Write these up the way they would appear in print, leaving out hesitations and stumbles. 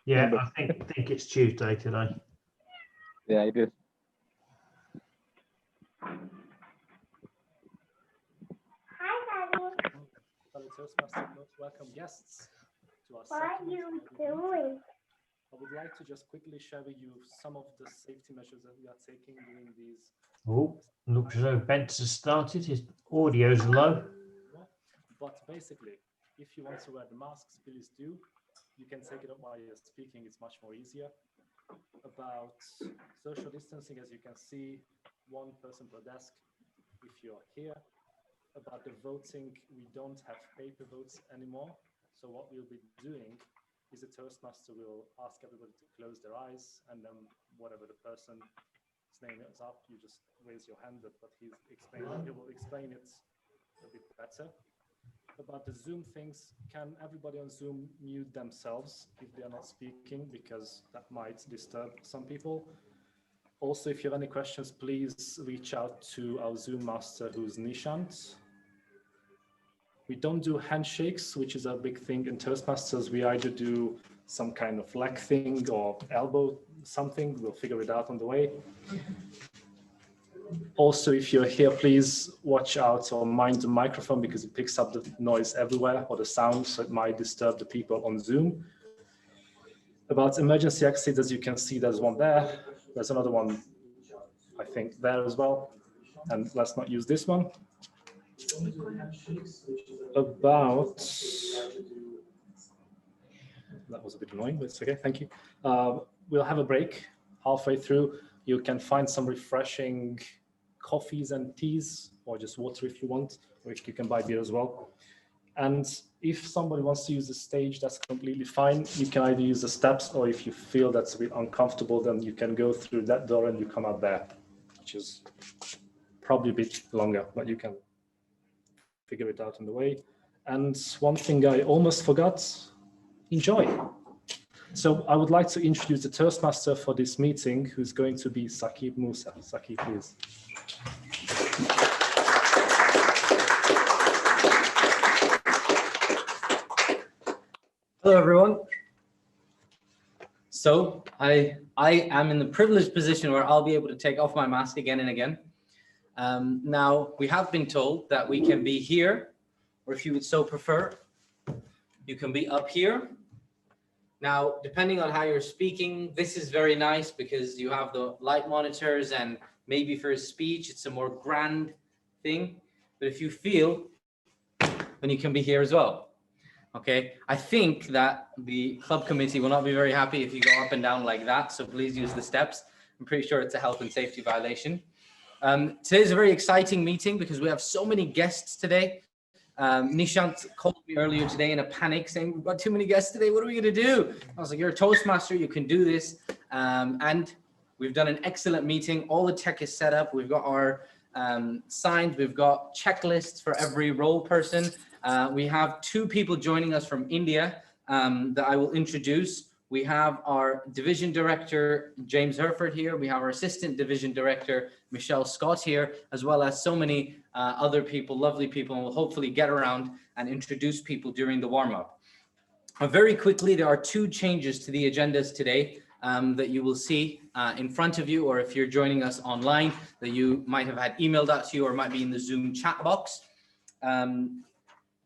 Yeah, I think it's Tuesday today. Yeah, it is. Fellow Toastmasters, most welcome guests to our What are you doing? I would like to just quickly share with you some of the safety measures that we are taking during these. Oh, looks as though Bence has started. His audio's low. But basically, if you want to wear the masks, please do. You can take it up while you're speaking. It's much more easier. About social distancing, as you can see, one person per desk if you're here. About the voting, we don't have paper votes anymore. So what we'll be doing is the Toastmaster will ask everybody to close their eyes, and then whatever the person's name is up, you just raise your hand, but he will explain it a bit better. About the Zoom things, can everybody on Zoom mute themselves if they are not speaking, because that might disturb some people. Also, if you have any questions, please reach out to our Zoom master, who's Nishant. We don't do handshakes, which is a big thing in Toastmasters. We either do some kind of leg thing or elbow something. We'll figure it out on the way. Also, if you're here, please watch out or mind the microphone, because it picks up the noise everywhere or the sound, so it might disturb the people on Zoom. About emergency exits, as you can see, there's one there. There's another one, I think, there as well. And let's not use this one. About, that was a bit annoying, but it's okay, thank you. We'll have a break halfway through. You can find some refreshing coffees and teas, or just water if you want, or you can buy beer as well. And if somebody wants to use the stage, that's completely fine. You can either use the steps, or if you feel that's a bit uncomfortable, then you can go through that door and you come out there, which is probably a bit longer, but you can figure it out on the way. And one thing I almost forgot, enjoy. So I would like to introduce the Toastmaster for this meeting, who's going to be Saqib Musa. Saqib, please. Hello, everyone. So I am in the privileged position where I'll be able to take off my mask again and again. Now, we have been told that we can be here, or if you would so prefer, you can be up here. Now, depending on how you're speaking, this is very nice because you have the light monitors, and maybe for a speech, it's a more grand thing. But if you feel, then you can be here as well. Okay, I think that the club committee will not be very happy if you go up and down like that. So please use the steps. I'm pretty sure it's a health and safety violation. Today's a very exciting meeting because we have so many guests today. Nishant called me earlier today in a panic saying, we've got too many guests today. What are we going to do? I was like, you're a Toastmaster. You can do this. And we've done an excellent meeting. All the tech is set up. We've got our signs. We've got checklists for every role person. We have 2 people joining us from India that I will introduce. We have our division director, James Herford, here. We have our assistant division director, Michelle Scott, here, as well as so many other people, lovely people, and we'll hopefully get around and introduce people during the warm-up. Very quickly, there are 2 changes to the agendas today that you will see in front of you, or if you're joining us online, that you might have had emailed out to you or might be in the Zoom chat box.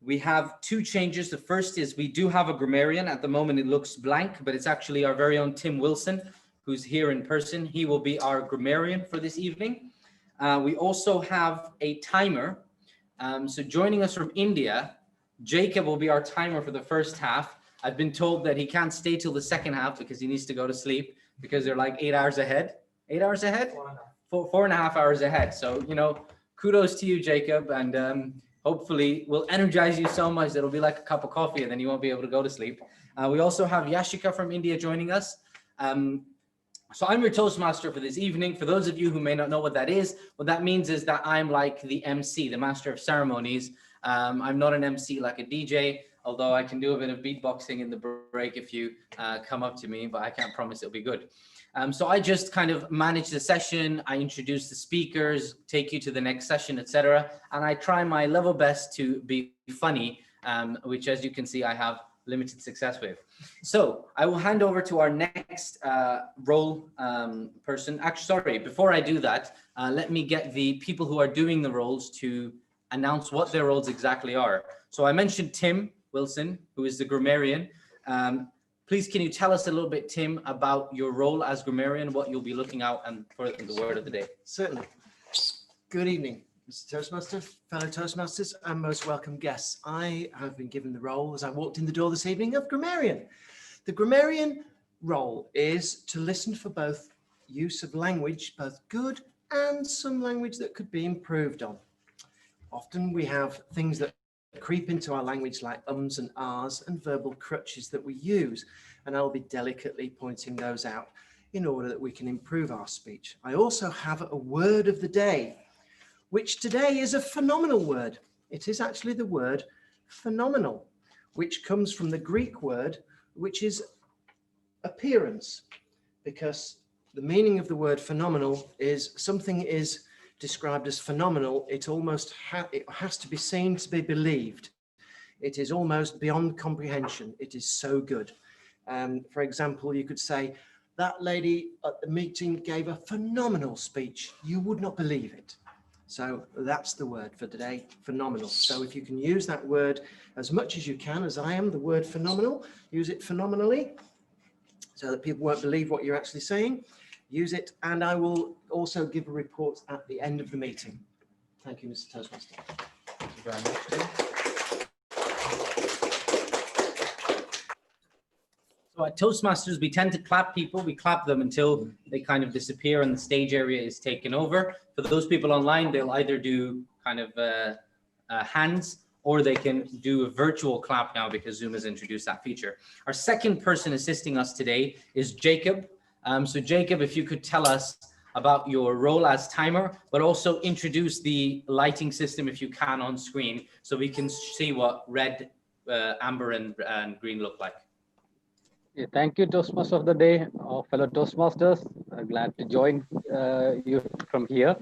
We have 2 changes. The first is we do have a grammarian. At the moment, it looks blank, but it's actually our very own Tim Wilson, who's here in person. He will be our grammarian for this evening. We also have a timer. So joining us from India, Jacob will be our timer for the first half. I've been told that he can't stay till the second half because he needs to go to sleep because they're like 8 hours ahead. 8 hours ahead? 4.5 hours ahead. So, you know, kudos to you, Jacob. And hopefully we'll energize you so much that it'll be like a cup of coffee and then you won't be able to go to sleep. We also have Yashika from India joining us. So I'm your Toastmaster for this evening. For those of you who may not know what that is, what that means is that I'm like the MC, the master of ceremonies. I'm not an MC like a DJ, although I can do a bit of beatboxing in the break if you come up to me, but I can't promise it'll be good. So I just kind of manage the session. I introduce the speakers, take you to the next session, etc. And I try my level best to be funny, which, as you can see, I have limited success with. So I will hand over to our next role person. Actually, sorry, before I do that, let me get the people who are doing the roles to announce what their roles exactly are. So I mentioned Tim Wilson, who is the grammarian. Please, can you tell us a little bit, Tim, about your role as grammarian, what you'll be looking out and for the word of the day? Certainly. Good evening, Mr. Toastmaster, fellow Toastmasters, and most welcome guests. I have been given the role, as I walked in the door this evening, of grammarian. The grammarian role is to listen for both use of language, both good and some language that could be improved on. Often we have things that creep into our language like ums and ahs and verbal crutches that we use, and I'll be delicately pointing those out in order that we can improve our speech. I also have a word of the day, which today is a phenomenal word. It is actually the word phenomenal, which comes from the Greek word, which is appearance, because the meaning of the word phenomenal is something is described as phenomenal. It almost it has to be seen to be believed. It is almost beyond comprehension. It is so good. For example, you could say, that lady at the meeting gave a phenomenal speech. You would not believe it. So that's the word for today, phenomenal. So if you can use that word as much as you can, as I am, the word phenomenal, use it phenomenally so that people won't believe what you're actually saying. Use it, and I will also give a report at the end of the meeting. Thank you, Mr. Toastmaster. Thank you very much, Tim. So at Toastmasters, we tend to clap people. We clap them until they kind of disappear and the stage area is taken over. For those people online, they'll either do kind of hands, or they can do a virtual clap now because Zoom has introduced that feature. Our second person assisting us today is Jacob. So Jacob, if you could tell us about your role as timer, but also introduce the lighting system if you can on screen so we can see what red, amber and green look like. Yeah, thank you, Toastmaster of the day, fellow Toastmasters. Glad to join you from here.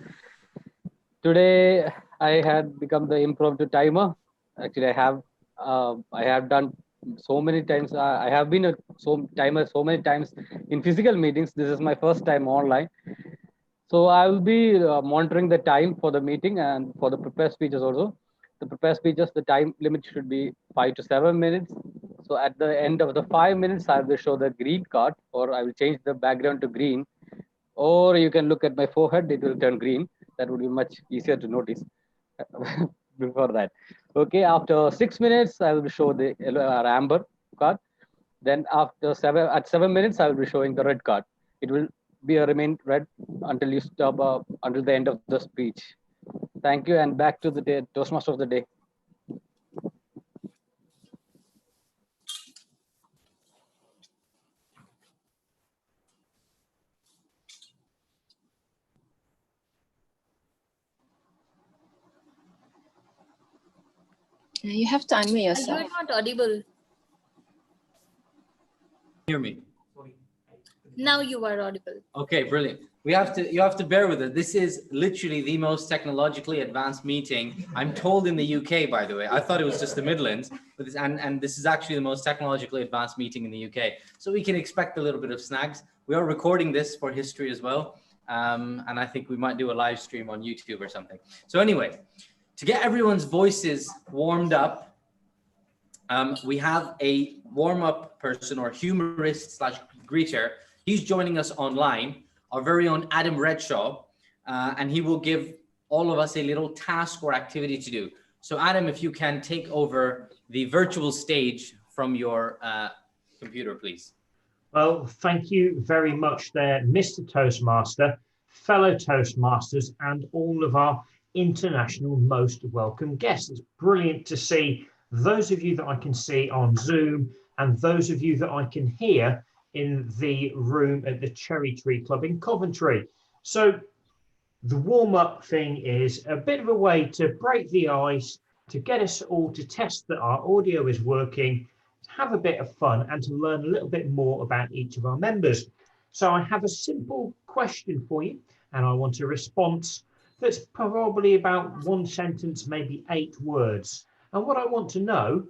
Today, I had become the impromptu timer. Actually, I have done so many times. I have been a timer so many times in physical meetings. This is my first time online. So I will be monitoring the time for the meeting and for the prepared speeches also. The prepared speeches, the time limit should be 5 to 7 minutes. So at the end of the 5 minutes, I will show the green card, or I will change the background to green. Or you can look at my forehead, it will turn green. That would be much easier to notice before that. Okay, after 6 minutes, I will show the yellow or amber card. Then after 7 minutes, I will be showing the red card. It will be remain red until you stop, until the end of the speech. Thank you, and back to the day, Toastmaster of the day. You have to unmute You yourself. are not audible. Hear me? Now you are audible. Okay, brilliant. You have to bear with it. This is literally the most technologically advanced meeting, I'm told, in the UK, by the way. I thought it was just the Midlands, but and this is actually the most technologically advanced meeting in the UK. So we can expect a little bit of snags. We are recording this for history as well. And I think we might do a live stream on YouTube or something. So anyway, to get everyone's voices warmed up, we have a warm-up person or humorist / greeter. He's joining us online, our very own Adam Redshaw, and he will give all of us a little task or activity to do. So Adam, if you can take over the virtual stage from your computer, please. Well, thank you very much there, Mr. Toastmaster, fellow Toastmasters, and all of our international most welcome guests. It's brilliant to see those of you that I can see on Zoom and those of you that I can hear in the room at the Cherry Tree Club in Coventry. So the warm-up thing is a bit of a way to break the ice, to get us all to test that our audio is working, to have a bit of fun and to learn a little bit more about each of our members. So I have a simple question for you, and I want a response that's probably about one sentence, maybe 8 words. And what I want to know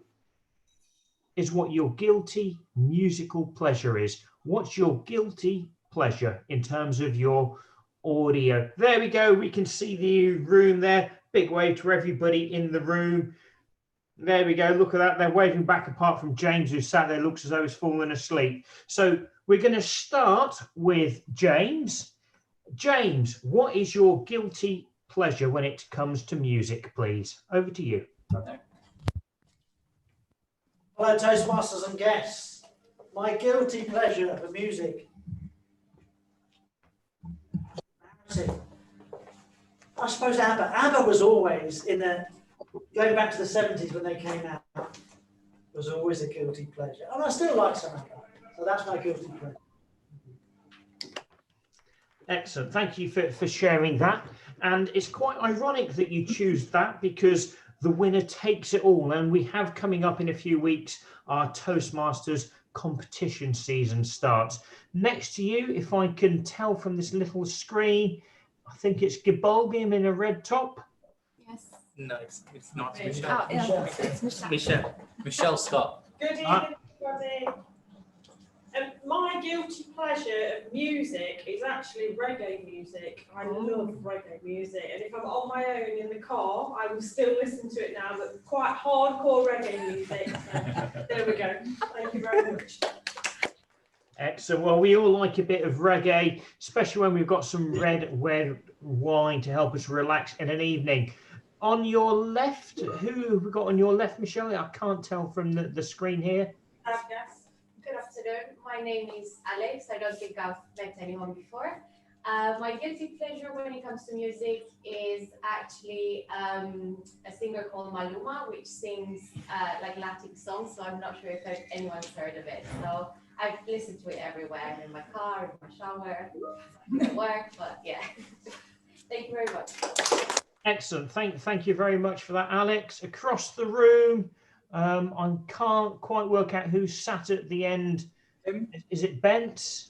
is what your guilty musical pleasure is. What's your guilty pleasure in terms of your audio? There we go. We can see the room there. Big wave to everybody in the room. There we go. Look at that. They're waving back, apart from James, who sat there, looks as though he's fallen asleep. So we're going to start with James. James, what is your guilty pleasure when it comes to music, please? Over to you. Hello, Toastmasters and guests. My guilty pleasure for music. I suppose ABBA. ABBA was always going back to the 70s when they came out, was always a guilty pleasure. And I still like some ABBA. So that's my guilty pleasure. Excellent. Thank you for sharing that. And it's quite ironic that you choose that, because the winner takes it all. And we have coming up in a few weeks, our Toastmasters competition season starts. Next to you, if I can tell from this little screen, I think it's Gibolgim in a red top. Yes. No, it's not. Oh, Michelle. yeah. It's Michelle. Michelle. Michelle Scott. Good evening, everybody. My guilty pleasure of music is actually reggae music. I love reggae music, and if I'm on my own in the car, I will still listen to it now, but quite hardcore reggae music. So there we go. Thank you very much. Excellent. Well, we all like a bit of reggae, especially when we've got some red wine to help us relax in an evening. On your left, who have we got on your left, Michelle? I can't tell from the screen here. Yes. Good afternoon. My name is Alex. I don't think I've met anyone before. My guilty pleasure when it comes to music is actually a singer called Maluma, which sings like Latin songs. So I'm not sure if anyone's heard of it. So I've listened to it everywhere, in my car, in my shower, at work. But yeah, thank you very much. Excellent. Thank you very much for that, Alex. Across the room, I can't quite work out who sat at the end. Tim? Is it Bent?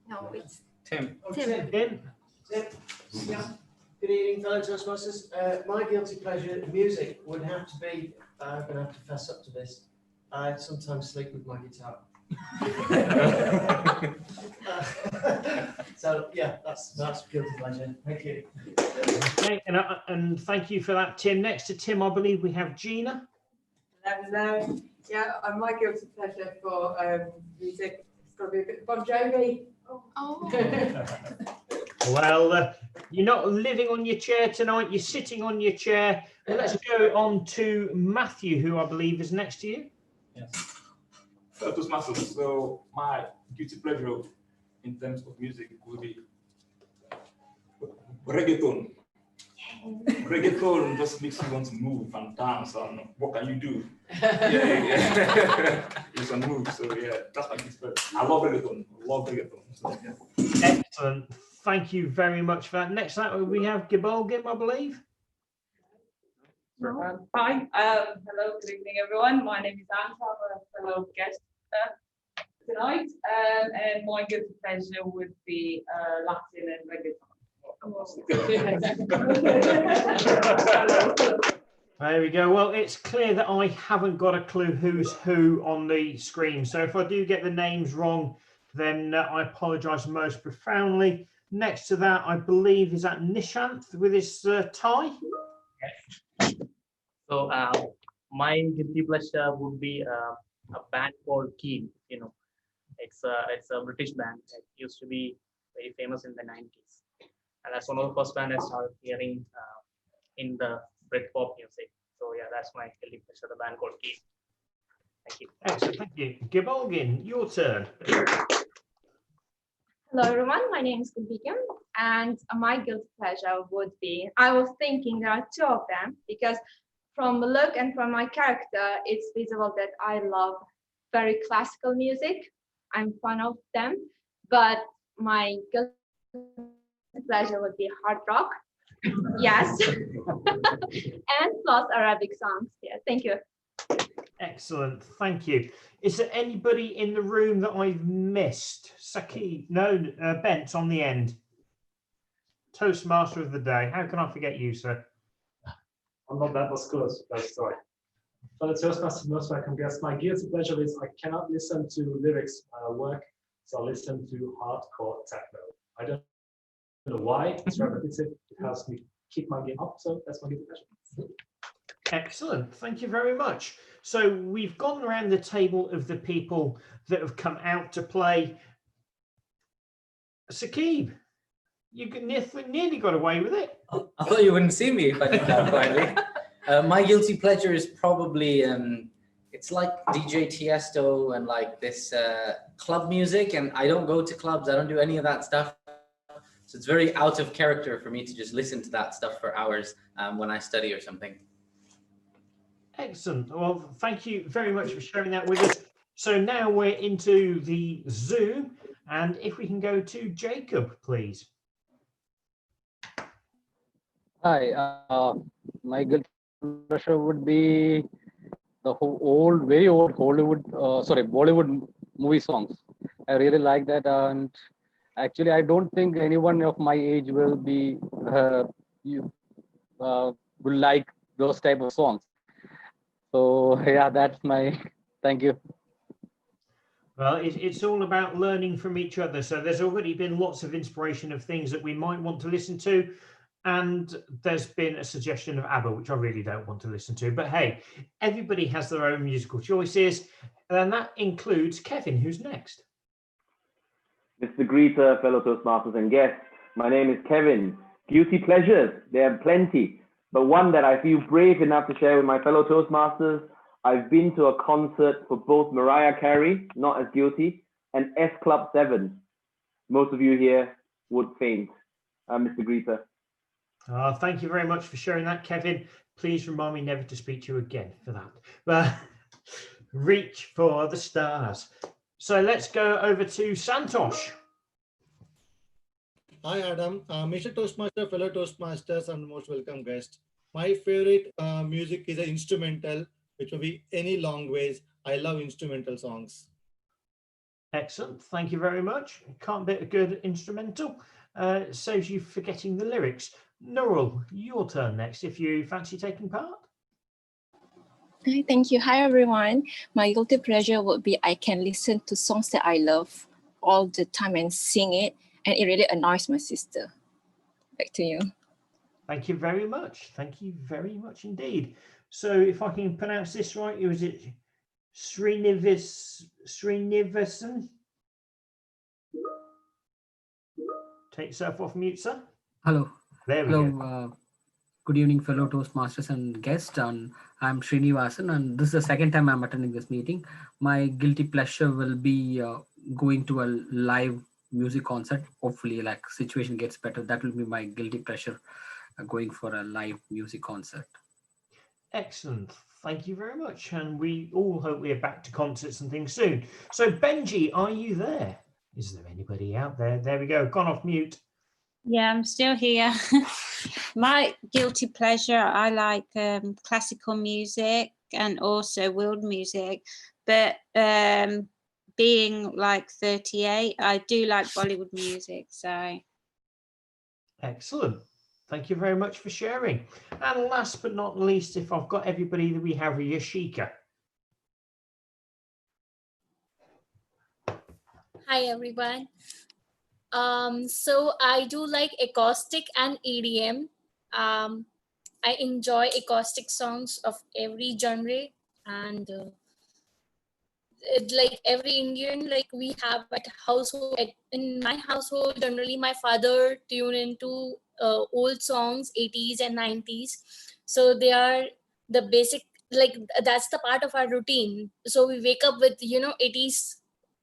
No, it's Tim. Tim. Tim? Yeah. Good evening, fellow Toastmasters. My guilty pleasure in music would have to be, I'm going to have to fess up to this, I sometimes sleep with my guitar. So yeah, that's guilty pleasure. Thank you. Okay, and thank you for that, Tim. Next to Tim, I believe we have Gina. Hello. Yeah, my guilty pleasure for music is going to be a bit of Bon Jovi. Oh. Well, you're not living on your chair tonight, you're sitting on your chair. Well, let's go on to Matthew, who I believe is next to you. Yes. Fellow Toastmasters, so my guilty pleasure in terms of music would be reggaeton. Reggaeton just makes you want to move and dance, and what can you do? Yeah. It's a move, so yeah, that's my guilty pleasure. I love reggaeton. So, yeah. Excellent. Thank you very much for that. Next up, we have Gibolgim, I believe. Hi, hello, good evening, everyone. My name is Anta. I'm a fellow guest tonight, and my guilty pleasure would be Latin and reggaeton. There we go. Well, it's clear that I haven't got a clue who's who on the screen. So if I do get the names wrong, then I apologise most profoundly. Next to that, I believe, is that Nishanth with his tie? Yes. So my guilty pleasure would be a band called Keen. You know, it's a British band. It used to be very famous in the 90s, and that's one of the first bands I started hearing in the Britpop music. So yeah, that's my guilty pleasure. The band called Keen. Thank you. Excellent. Thank you. Gibolgin, your turn. Hello everyone, my name is Godiva, and my guilty pleasure would be, I was thinking there are two of them, because from the look and from my character, it's visible that I love very classical music. I'm fan of them, but my guilty pleasure would be hard rock. Yes. And plus Arabic songs. Yeah, thank you. Excellent, thank you. Is there anybody in the room that I've missed? Saki, no, Bent on the end. Toastmaster of the day. How can I forget you, sir? I'm not that was close, but sorry. Fellow Toastmasters, most welcome guests. My guilty pleasure is I cannot listen to lyrics while I work, so I listen to hardcore techno. I don't know why, it's repetitive, it helps me keep my game up, so that's my guilty pleasure. Excellent, thank you very much. So we've gone around the table of the people that have come out to play. Saqib, you nearly got away with it. I thought you wouldn't see me if I did that quietly. My guilty pleasure is probably, it's like DJ Tiesto and like this club music, and I don't go to clubs, I don't do any of that stuff. So it's very out of character for me to just listen to that stuff for hours when I study or something. Excellent. Well, thank you very much for sharing that with us. So now we're into the Zoom, and if we can go to Jacob, please. Hi, my guilty pleasure would be the very old Bollywood movie songs. I really like that, and actually, I don't think anyone of my age will be will like those type of songs. So yeah, that's my thank you. Well, it's all about learning from each other. So there's already been lots of inspiration of things that we might want to listen to. And there's been a suggestion of ABBA, which I really don't want to listen to. But hey, everybody has their own musical choices. And that includes Kevin, who's next. Mr. Greeter, fellow Toastmasters and guests, my name is Kevin. Guilty pleasures, there are plenty. But one that I feel brave enough to share with my fellow Toastmasters, I've been to a concert for both Mariah Carey, not as guilty, and S Club 7. Most of you here would faint. Mr. Greeter. Thank you very much for sharing that, Kevin. Please remind me never to speak to you again for that. But reach for the stars. So let's go over to Santosh. Hi, Adam. Mr. Toastmaster, fellow Toastmasters, and most welcome guest. My favorite music is an instrumental, which will be any long ways. I love instrumental songs. Excellent. Thank you very much. Can't beat a good instrumental. Saves you forgetting the lyrics. Nurul, your turn next if you fancy taking part. Hi, thank you. Hi, everyone. My guilty pleasure would be I can listen to songs that I love all the time and sing it, and it really annoys my sister. Back to you. Thank you very much. Thank you very much indeed. So if I can pronounce this right, is it Srinivasan? Take yourself off mute, sir. Hello. There we go. Good evening, fellow Toastmasters and guests. I'm Srinivasan, and this is the second time I'm attending this meeting. My guilty pleasure will be going to a live music concert. Hopefully, like situation gets better. That will be my guilty pleasure, going for a live music concert. Excellent. Thank you very much. And we all hope we're back to concerts and things soon. So Benji, are you there? Is there anybody out there? There we go. Gone off mute. Yeah, I'm still here. My guilty pleasure, I like classical music and also world music, but being like 38, I do like Bollywood music. So excellent. Thank you very much for sharing. And last but not least, if I've got everybody that we have, Yashika. Hi everyone. So I do like acoustic and EDM. I enjoy acoustic songs of every genre, and like every Indian, like we have at household. In my household, generally my father tune into old songs, 80s and 90s. So they are the basic, like that's the part of our routine. So we wake up with 80s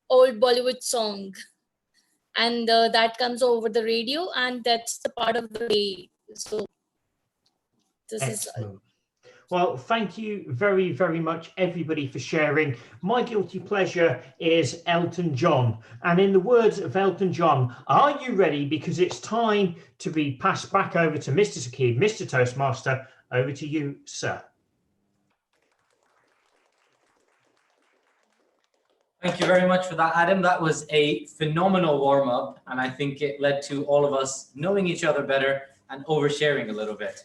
old Bollywood song. And that comes over the radio, and that's the part of the day. So this excellent. Well, thank you very, very much, everybody, for sharing. My guilty pleasure is Elton John. And in the words of Elton John, are you ready? Because it's time to be passed back over to Mr. Saqib, Mr. Toastmaster. Over to you, sir. Thank you very much for that, Adam. That was a phenomenal warm-up, and I think it led to all of us knowing each other better and oversharing a little bit.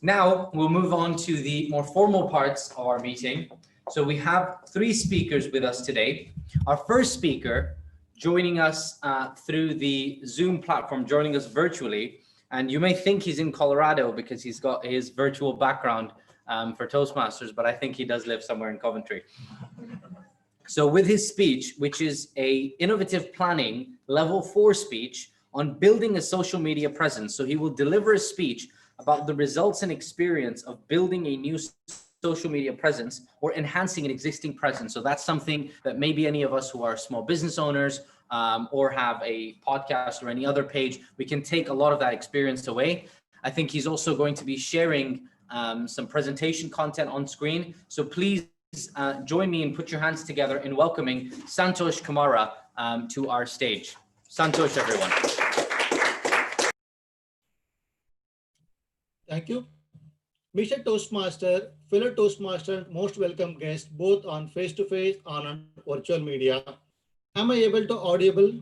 Now we'll move on to the more formal parts of our meeting. So we have 3 speakers with us today. Our first speaker joining us through the Zoom platform, joining us virtually. And you may think he's in Colorado because he's got his virtual background for Toastmasters, but I think he does live somewhere in Coventry. So with his speech, which is a innovative planning level 4 speech on building a social media presence. So he will deliver a speech about the results and experience of building a new social media presence or enhancing an existing presence. So that's something that maybe any of us who are small business owners or have a podcast or any other page, we can take a lot of that experience away. I think he's also going to be sharing some presentation content on screen. So please join me and put your hands together in welcoming Santosh Kumara to our stage. Santosh, everyone. Thank you. Mr. Toastmaster, fellow Toastmaster, most welcome guests, both on face-to-face and on virtual media. Am I able to audible?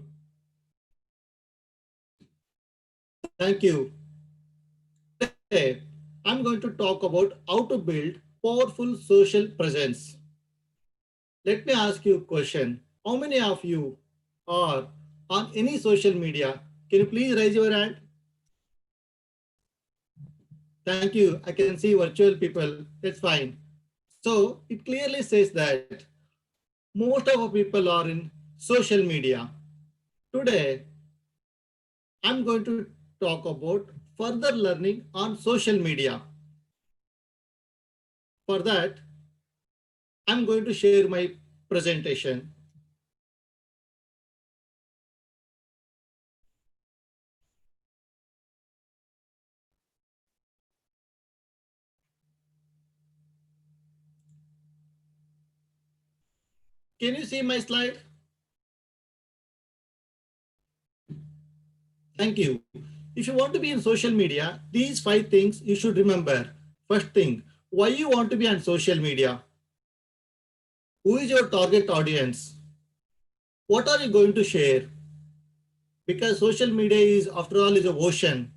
Thank you. Today, I'm going to talk about how to build powerful social presence. Let me ask you a question. How many of you are on any social media? Can you please raise your hand? Thank you. I can see virtual people. That's fine. So it clearly says that most of our people are in social media. Today, I'm going to talk about further learning on social media. For that, I'm going to share my presentation. Can you see my slide? Thank you. If you want to be in social media, these 5 things you should remember. First thing, why you want to be on social media? Who is your target audience? What are you going to share? Because social media is, after all, is an ocean.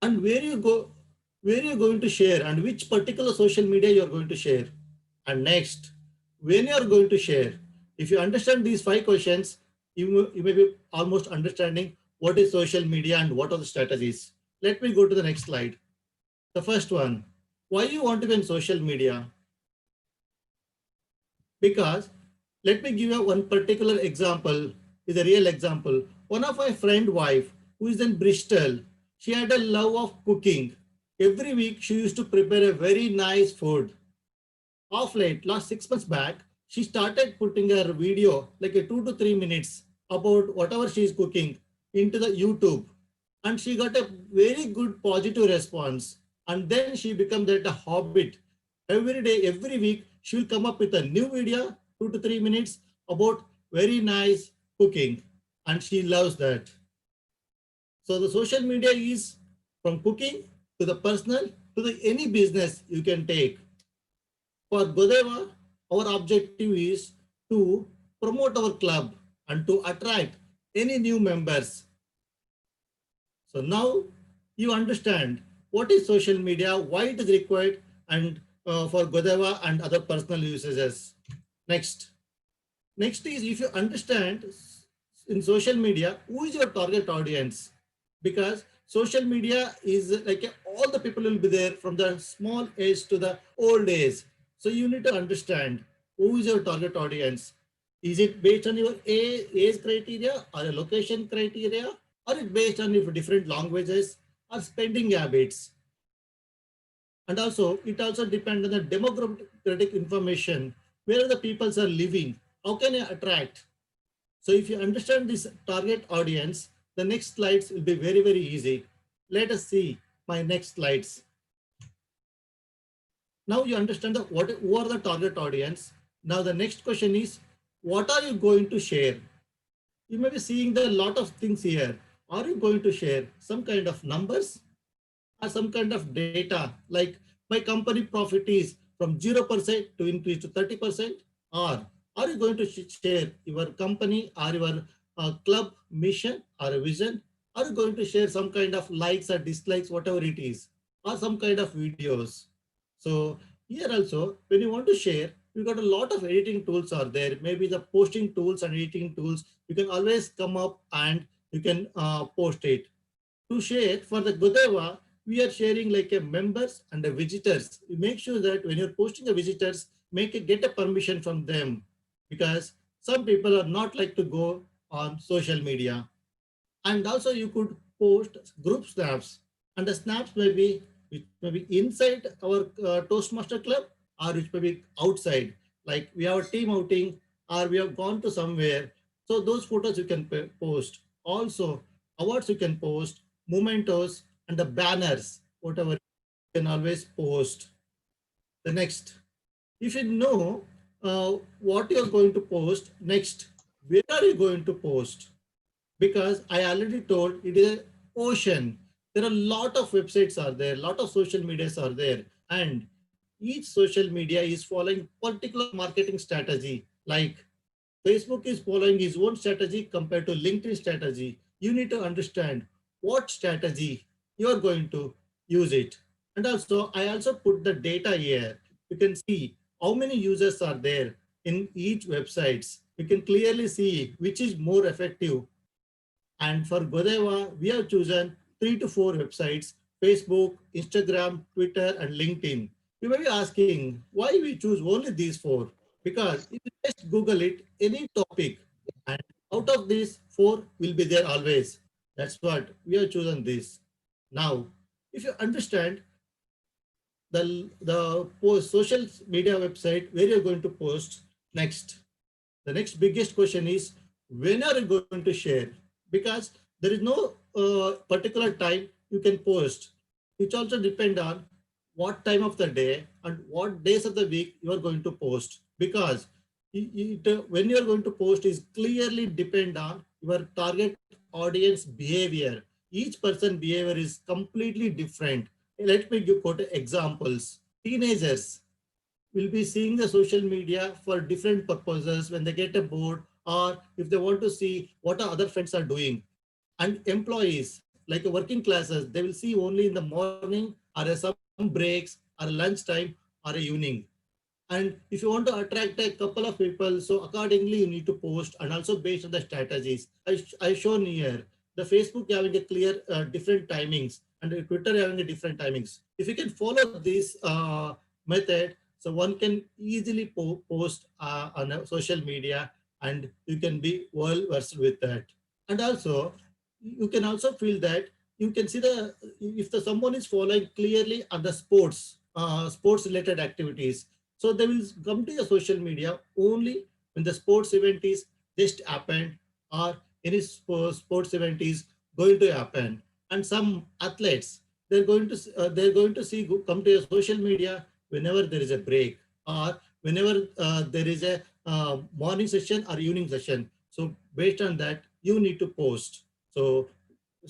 And where you are going to share and which particular social media you are going to share. And next, when you are going to share. If you understand these 5 questions, you may be almost understanding what is social media and what are the strategies. Let me go to the next slide. The first one, why you want to be in social media? Because let me give you one particular example, is a real example. One of my friend wife who is in Bristol, she had a love of cooking. Every week she used to prepare a very nice food. Of late, last 6 months back, she started putting her video like a 2 to 3 minutes about whatever she is cooking into the YouTube. And she got a very good positive response. And then she became that a habit. Every day, every week, she will come up with a new video, 2 to 3 minutes about very nice cooking. And she loves that. So the social media is from cooking to the personal to the any business you can take. For Godiva, our objective is to promote our club and to attract any new members. So now you understand what is social media, why it is required, and for Godiva and other personal usages. Next is if you understand in social media, who is your target audience? Because social media is like all the people will be there from the small age to the old age. So you need to understand who is your target audience. Is it based on your age criteria or a location criteria, or it based on your different languages or spending habits? And also, it also depends on the demographic information, where the people are living. How can you attract? So if you understand this target audience, the next slides will be very, very easy. Let us see my next slides. Now you understand who are the target audience. Now the next question is, what are you going to share? You may be seeing a lot of things here. Are you going to share some kind of numbers or some kind of data, like my company profit is from 0% to increase to 30%? Or are you going to share your company or your club mission or a vision? Are you going to share some kind of likes or dislikes, whatever it is? or some kind of videos. So here also, when you want to share, you got a lot of editing tools are there. Maybe the posting tools and editing tools, you can always come up and you can post it. To share for the Godiva, we are sharing like a members and a visitors. You make sure that when you're posting a visitors, get a permission from them, because some people are not like to go on social media. And also you could post group snaps, and the snaps may be which may be inside our Toastmaster club, or which may be outside, like we have a team outing or we have gone to somewhere. So those photos you can post. Also awards you can post, mementos and the banners, whatever you can always post. The next, you should know what you're going to post next. Where are you going to post? Because I already told it is an ocean. There are a lot of websites are there, a lot of social medias are there, and each social media is following particular marketing strategy. Like Facebook is following his own strategy compared to LinkedIn strategy. You need to understand what strategy you are going to use it. And also, I also put the data here. You can see how many users are there in each websites. You can clearly see which is more effective. And for Godiva, we have chosen 3 to 4 websites: Facebook, Instagram, Twitter, and LinkedIn. You may be asking why we choose only these 4. Because if you just Google it, any topic, and out of these 4 will be there always. That's what we have chosen this. Now, if you understand the social media website where you're going to post next, the next biggest question is, when are you going to share? Because there is no particular time you can post. It also depends on what time of the day and what days of the week you are going to post. Because when you are going to post is clearly depend on your target audience behavior. Each person behavior is completely different. Let me give quote examples. Teenagers will be seeing the social media for different purposes when they get a board, or if they want to see what other friends are doing. And employees, like working classes, they will see only in the morning or some breaks or lunchtime or a evening. And if you want to attract a couple of people, so accordingly you need to post, and also based on the strategies. I shown here the Facebook having a clear different timings, and Twitter having a different timings. If you can follow this method, so one can easily post on a social media, and you can be well versed with that. And also, you can also feel that you can see the if the someone is following clearly on the sports related activities, so they will come to your social media only when the sports event is just happened, or any sports event is going to happen. And some athletes, they're going to see come to your social media whenever there is a break, or whenever there is a morning session or evening session. So based on that, you need to post. So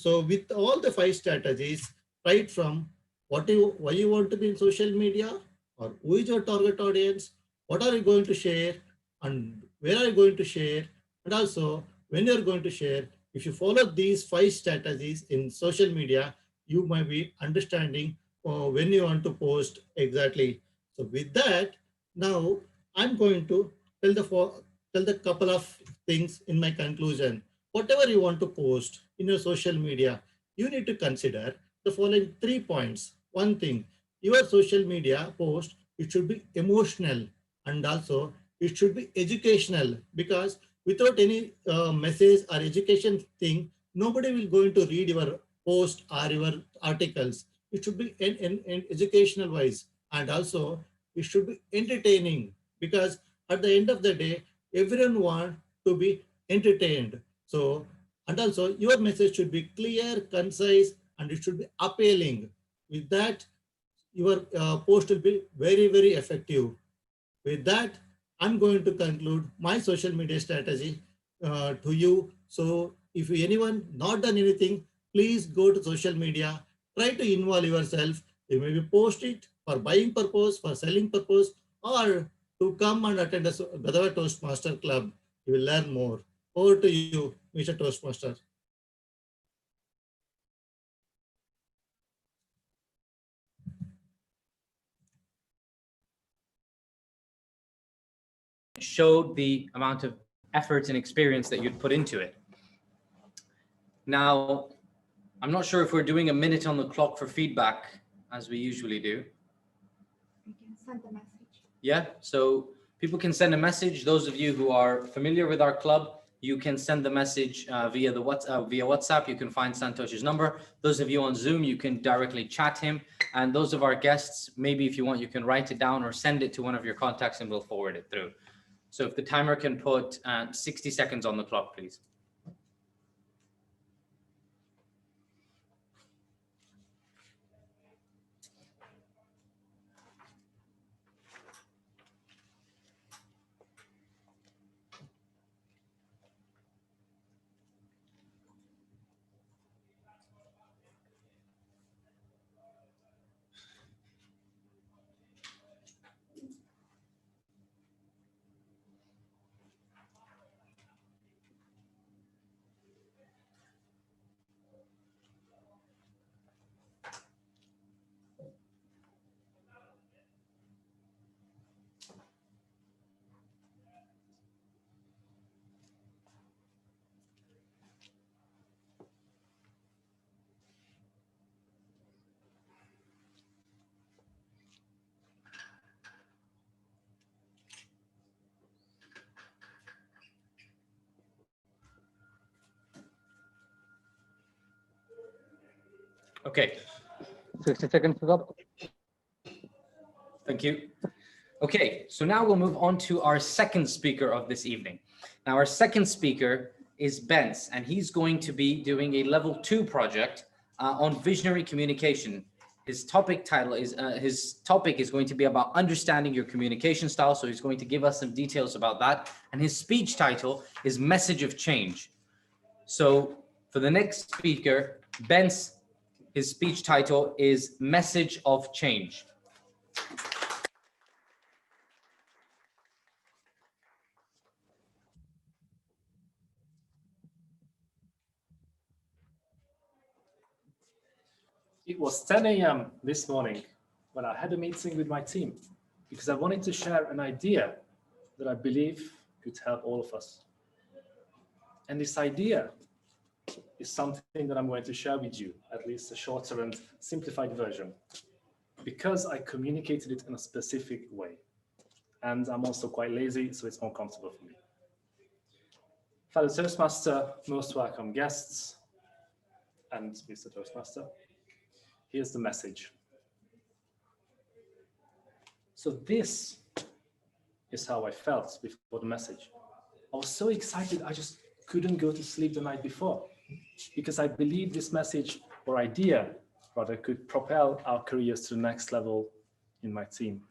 with all the 5 strategies, right from why you want to be in social media, or who is your target audience, what are you going to share, and where are you going to share, and also when you're going to share. If you follow these 5 strategies in social media, you might be understanding when you want to post exactly. So with that, now I'm going to tell the couple of things in my conclusion. Whatever you want to post in your social media, you need to consider the following 3 points. One thing, your social media post, it should be emotional, and also it should be educational, because without any message or education thing, nobody will going to read your post or your articles. It should be an educational wise, and also it should be entertaining, because at the end of the day, everyone want to be entertained. So, and also your message should be clear, concise, and it should be appealing. With that, your post will be very, very effective. With that, I'm going to conclude my social media strategy to you. So if anyone not done anything, please go to social media, try to involve yourself. You maybe post it for buying purpose, for selling purpose, or to come and attend a Godiva Toastmaster Club. You will learn more. Over to you, Mr. Toastmaster. showed the amount of effort and experience that you'd put into it. Now, I'm not sure if we're doing a minute on the clock for feedback as we usually do. We can send a message. Yeah, so people can send a message. Those of you who are familiar with our club, you can send the message via WhatsApp. You can find Santosh's number. Those of you on Zoom, you can directly chat him. And those of our guests, maybe if you want, you can write it down or send it to one of your contacts and we'll forward it through. So if the timer can put 60 seconds on the clock, please. Okay. 60 seconds is up. Thank you. Okay, so now we'll move on to our second speaker of this evening. Now, our second speaker is Benz, and he's going to be doing a level 2 project on visionary communication. His topic is going to be about understanding your communication style. So he's going to give us some details about that. And his speech title is Message of Change. So for the next speaker, Benz, his speech title is Message of Change. It was 10 a.m. this morning when I had a meeting with my team because I wanted to share an idea that I believe could help all of us. And this idea is something that I'm going to share with you, at least a shorter and simplified version, because I communicated it in a specific way. And I'm also quite lazy, so it's more comfortable for me. Fellow Toastmaster, most welcome guests, and Mr. Toastmaster. Here's the message. So this is how I felt before the message. I was so excited, I just couldn't go to sleep the night before because I believe this message or idea rather could propel our careers to the next level in my team.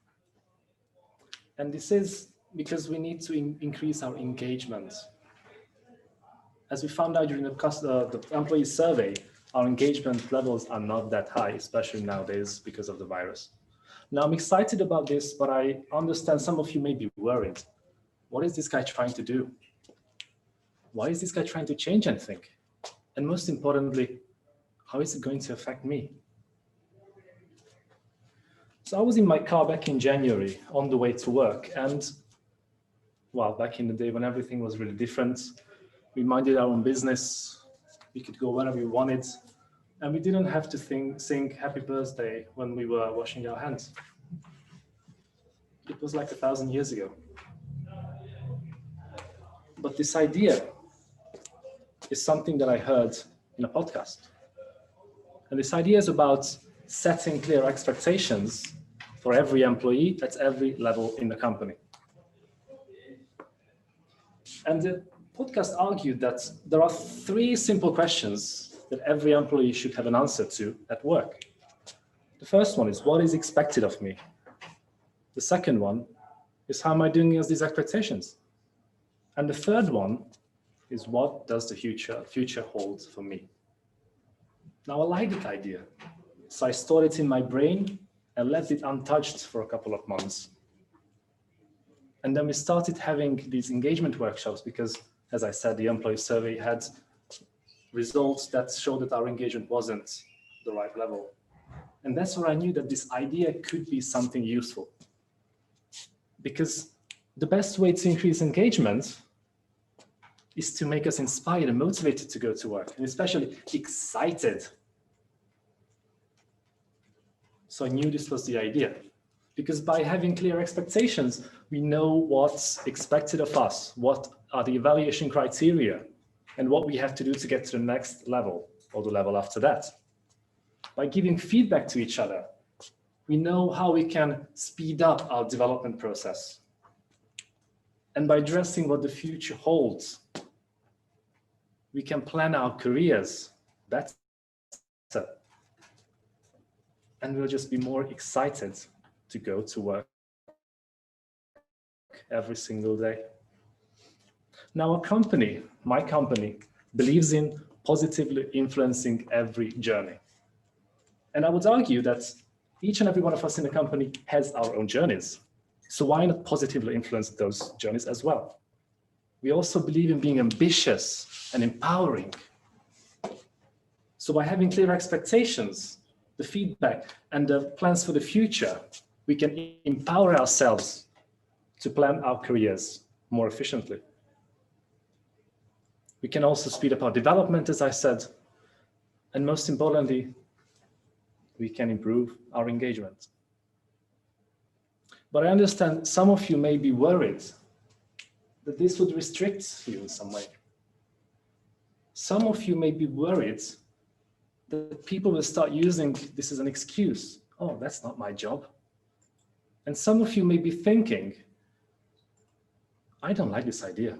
And this is because we need to increase our engagement. As we found out during the employee survey, our engagement levels are not that high, especially nowadays because of the virus. Now I'm excited about this, but I understand some of you may be worried. What is this guy trying to do? Why is this guy trying to change anything? And most importantly, how is it going to affect me? So I was in my car back in January on the way to work. And well, back in the day when everything was really different, we minded our own business. We could go wherever we wanted. And we didn't have to sing happy birthday when we were washing our hands. It was like 1,000 years ago. But this idea is something that I heard in a podcast. And this idea is about setting clear expectations for every employee at every level in the company. And the podcast argued that there are 3 simple questions that every employee should have an answer to at work. The first one is, what is expected of me? The second one is, how am I doing against these expectations? And the third one is, what does the future hold for me? Now, I like that idea. So I stored it in my brain and left it untouched for a couple of months. And then we started having these engagement workshops because, as I said, the employee survey had results that showed that our engagement wasn't the right level. And that's where I knew that this idea could be something useful. Because the best way to increase engagement is to make us inspired and motivated to go to work, and especially excited. So I knew this was the idea, because by having clear expectations, we know what's expected of us, what are the evaluation criteria, and what we have to do to get to the next level or the level after that. By giving feedback to each other, we know how we can speed up our development process. And by addressing what the future holds, we can plan our careers better. And we'll just be more excited to go to work every single day. Now, our company, my company, believes in positively influencing every journey. And I would argue that each and every one of us in the company has our own journeys. So why not positively influence those journeys as well? We also believe in being ambitious and empowering. So by having clear expectations, the feedback, and the plans for the future, we can empower ourselves to plan our careers more efficiently. We can also speed up our development, as I said, and most importantly, we can improve our engagement. But I understand some of you may be worried that this would restrict you in some way. Some of you may be worried that people will start using this as an excuse. Oh, that's not my job. And some of you may be thinking, I don't like this idea.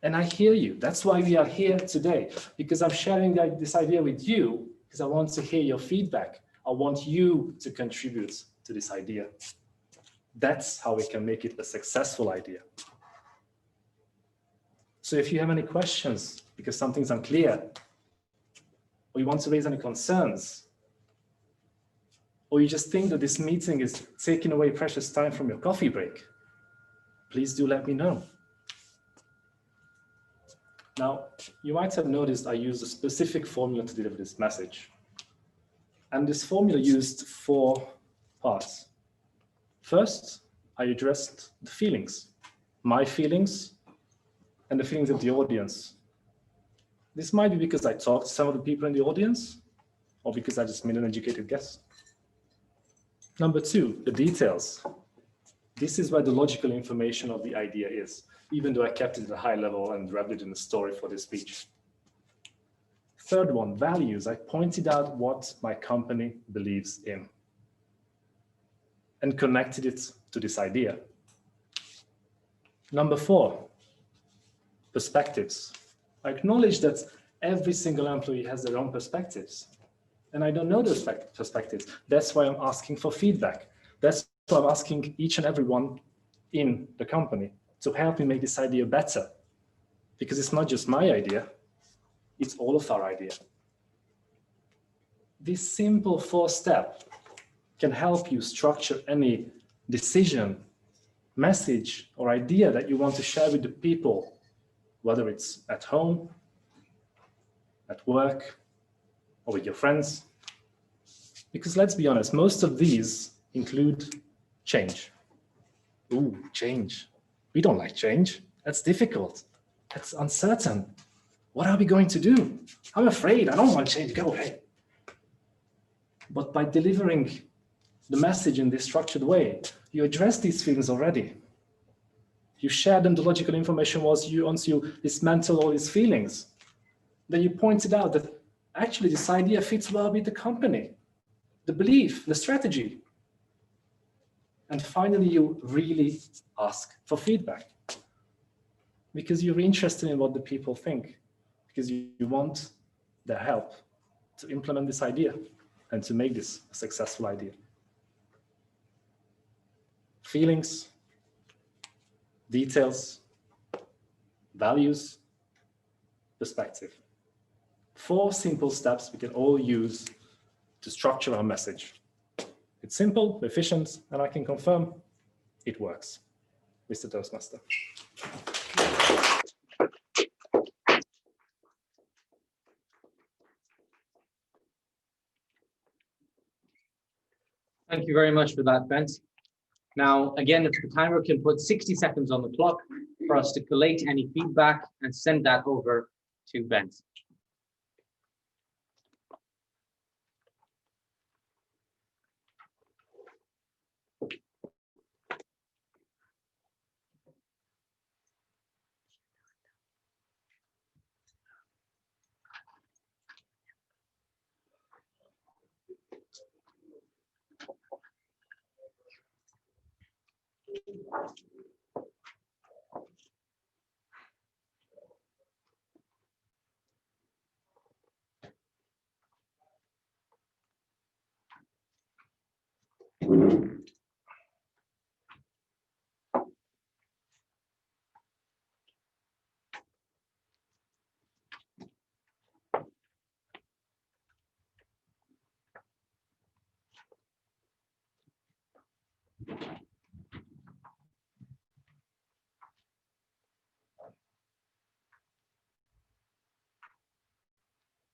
And I hear you. That's why we are here today, because I'm sharing this idea with you, because I want to hear your feedback. I want you to contribute to this idea. That's how we can make it a successful idea. So if you have any questions, because something's unclear, or you want to raise any concerns, or you just think that this meeting is taking away precious time from your coffee break, please do let me know. Now, you might have noticed I used a specific formula to deliver this message. And this formula used 4 parts. First, I addressed the feelings, my feelings, and the feelings of the audience. This might be because I talked to some of the people in the audience, or because I just made an educated guess. Number 2, the details. This is where the logical information of the idea is, even though I kept it at a high level and wrapped it in a story for this speech. Third one, values. I pointed out what my company believes in and connected it to this idea. Number 4, perspectives. I acknowledge that every single employee has their own perspectives, and I don't know those perspectives. That's why I'm asking for feedback. That's why I'm asking each and every one in the company to help me make this idea better, because it's not just my idea, it's all of our idea. This simple 4-step can help you structure any decision, message, or idea that you want to share with the people, whether it's at home, at work, or with your friends. Because let's be honest, most of these include change. Ooh, change. We don't like change. That's difficult. That's uncertain. What are we going to do? I'm afraid. I don't want change. Go away. But by delivering the message in this structured way, you address these feelings already. You share them the logical information once you dismantle all these feelings. Then you pointed out that actually this idea fits well with the company, the belief, the strategy. And finally, you really ask for feedback because you're interested in what the people think, because you want their help to implement this idea and to make this a successful idea. Feelings, details, values, perspective. 4 simple steps we can all use to structure our message. It's simple, efficient, and I can confirm it works. Mr. Toastmaster. Thank you very much for that, Bent. Now, again, if the timer can put 60 seconds on the clock for us to collate any feedback and send that over to Ben.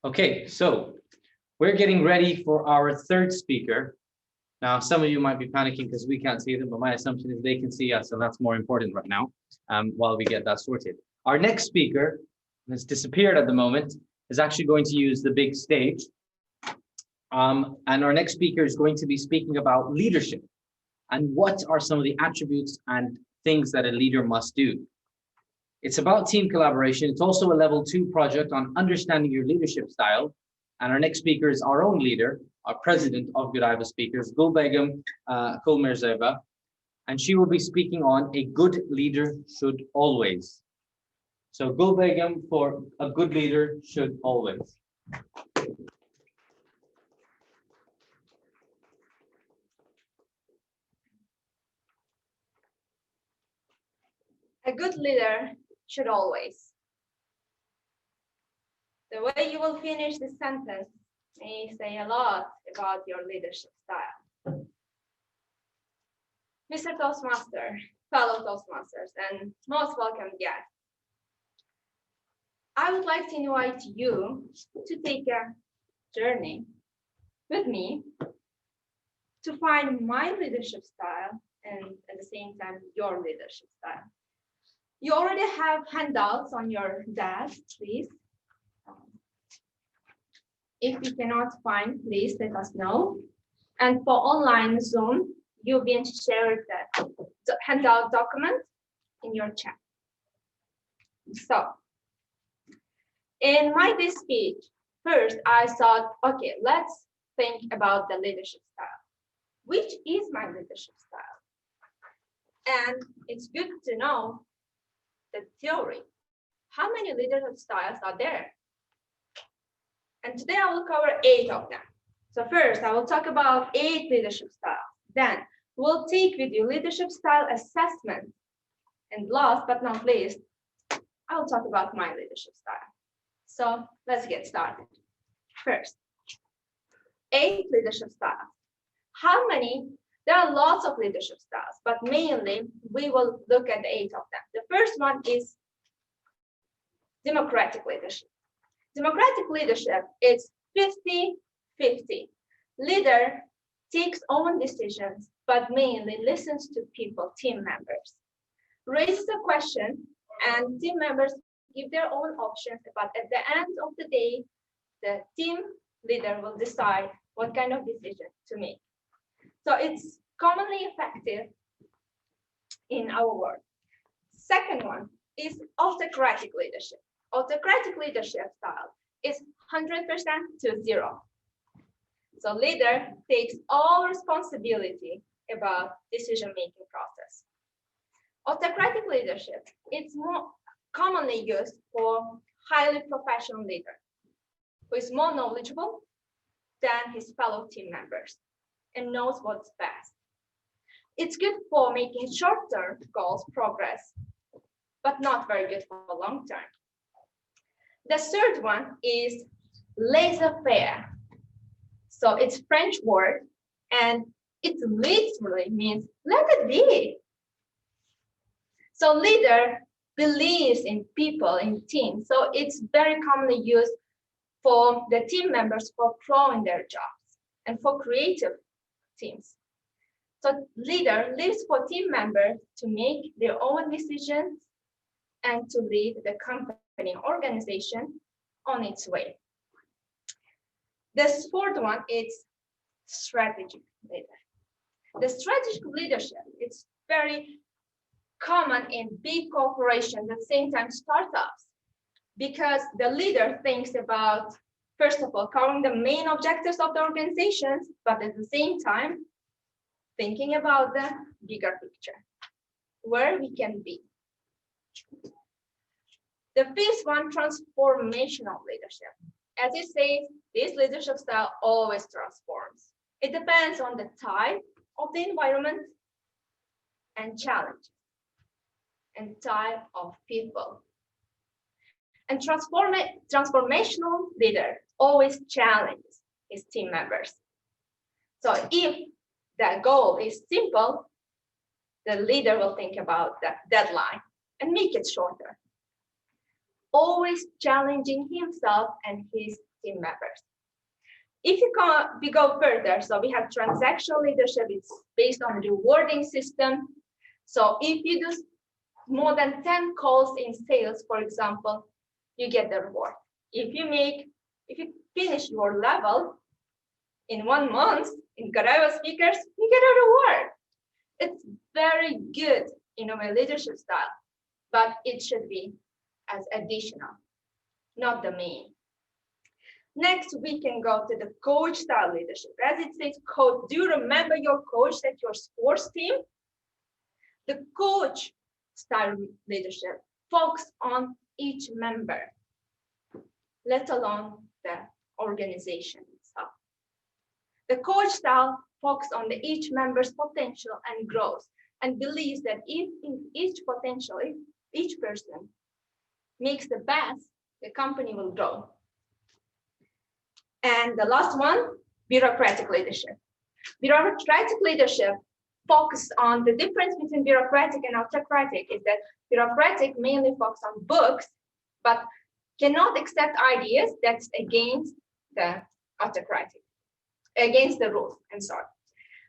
Okay, so we're getting ready for our third speaker. Now, some of you might be panicking because we can't see them, but my assumption is they can see us, and that's more important right now, while we get that sorted. Our next speaker has disappeared at the moment, is actually going to use the big stage. And our next speaker is going to be speaking about leadership and what are some of the attributes and things that a leader must do. It's about team collaboration. It's also a level 2 project on understanding your leadership style. And our next speaker is our own leader, our president of Godiva Speakers, Gul Begum Kulmerzeva, and she will be speaking on a good leader should always. So Gul Begum for a good leader should always. A good leader should always. The way you will finish the sentence may say a lot about your leadership style. Mr. Toastmaster, fellow Toastmasters, and most welcome guests, I would like to invite you to take a journey with me to find my leadership style and at the same time your leadership style. You already have handouts on your desk, please. If you cannot find, please let us know. And for online Zoom, you'll be shared the handout document in your chat. So, in my this speech, first I thought, okay, let's think about the leadership style. Which is my leadership style? And it's good to know the theory. How many leadership styles are there? And today I will cover 8 of them. So first, I will talk about 8 leadership styles. Then we'll take with you leadership style assessment. And last but not least, I will talk about my leadership style. So let's get started. First, 8 leadership styles. How many? There are lots of leadership styles, but mainly we will look at 8 of them. The first one is democratic leadership. Democratic leadership is 50-50. Leader takes own decisions, but mainly listens to people, team members. Raises a question, and team members give their own options, but at the end of the day, the team leader will decide what kind of decision to make. So it's commonly effective in our work. Second one is autocratic leadership. Autocratic leadership style is 100% to 0. So leader takes all responsibility about decision-making process. Autocratic leadership, it's more commonly used for highly professional leader who is more knowledgeable than his fellow team members and knows what's best. It's good for making short-term goals progress, but not very good for long-term. The third one is laissez-faire. So it's French word, and it literally means let it be. So leader believes in people, in teams. So it's very commonly used for the team members for growing their jobs and for creative teams. So leader lives for team members to make their own decisions and to lead the company organization on its way. The fourth one is strategic leader. The strategic leadership is very common in big corporations, at the same time startups, because the leader thinks about, first of all, covering the main objectives of the organizations, but at the same time, thinking about the bigger picture, where we can be. The fifth one, transformational leadership. As it says, this leadership style always transforms. It depends on the type of the environment and challenge and type of people. And transformational leader always challenges his team members. So if the goal is simple, the leader will think about the deadline and make it shorter. Always challenging himself and his team members. If we go further, so we have transactional leadership, it's based on rewarding system. So if you do more than 10 calls in sales, for example, you get the reward. If you finish your level in 1 month in Godiva speakers, you get a reward. It's very good in a leadership style, but it should be as additional, not the main. Next, we can go to the coach style leadership. As it says, coach, do you remember your coach at your sports team? The coach style leadership focuses on each member, let alone the organization itself. The coach style focuses on each member's potential and growth, and believes that if each potential, if each person makes the best, the company will grow. And the last one, bureaucratic leadership. Bureaucratic leadership focuses on the difference between bureaucratic and autocratic is that bureaucratic mainly focuses on books, but cannot accept ideas that's against the autocratic, against the rules, I'm sorry.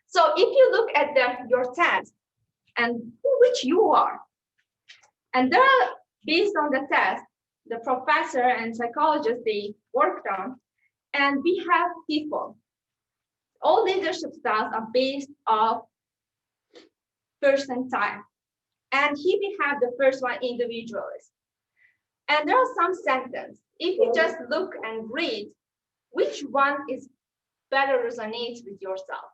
So if you look at your test and which you are, and there are, based on the test, the professor and psychologist, they worked on, and we have people. All leadership styles are based on person type. And here we have the first one, individualist. And there are some sentences. If you just look and read, which one is better resonates with yourself?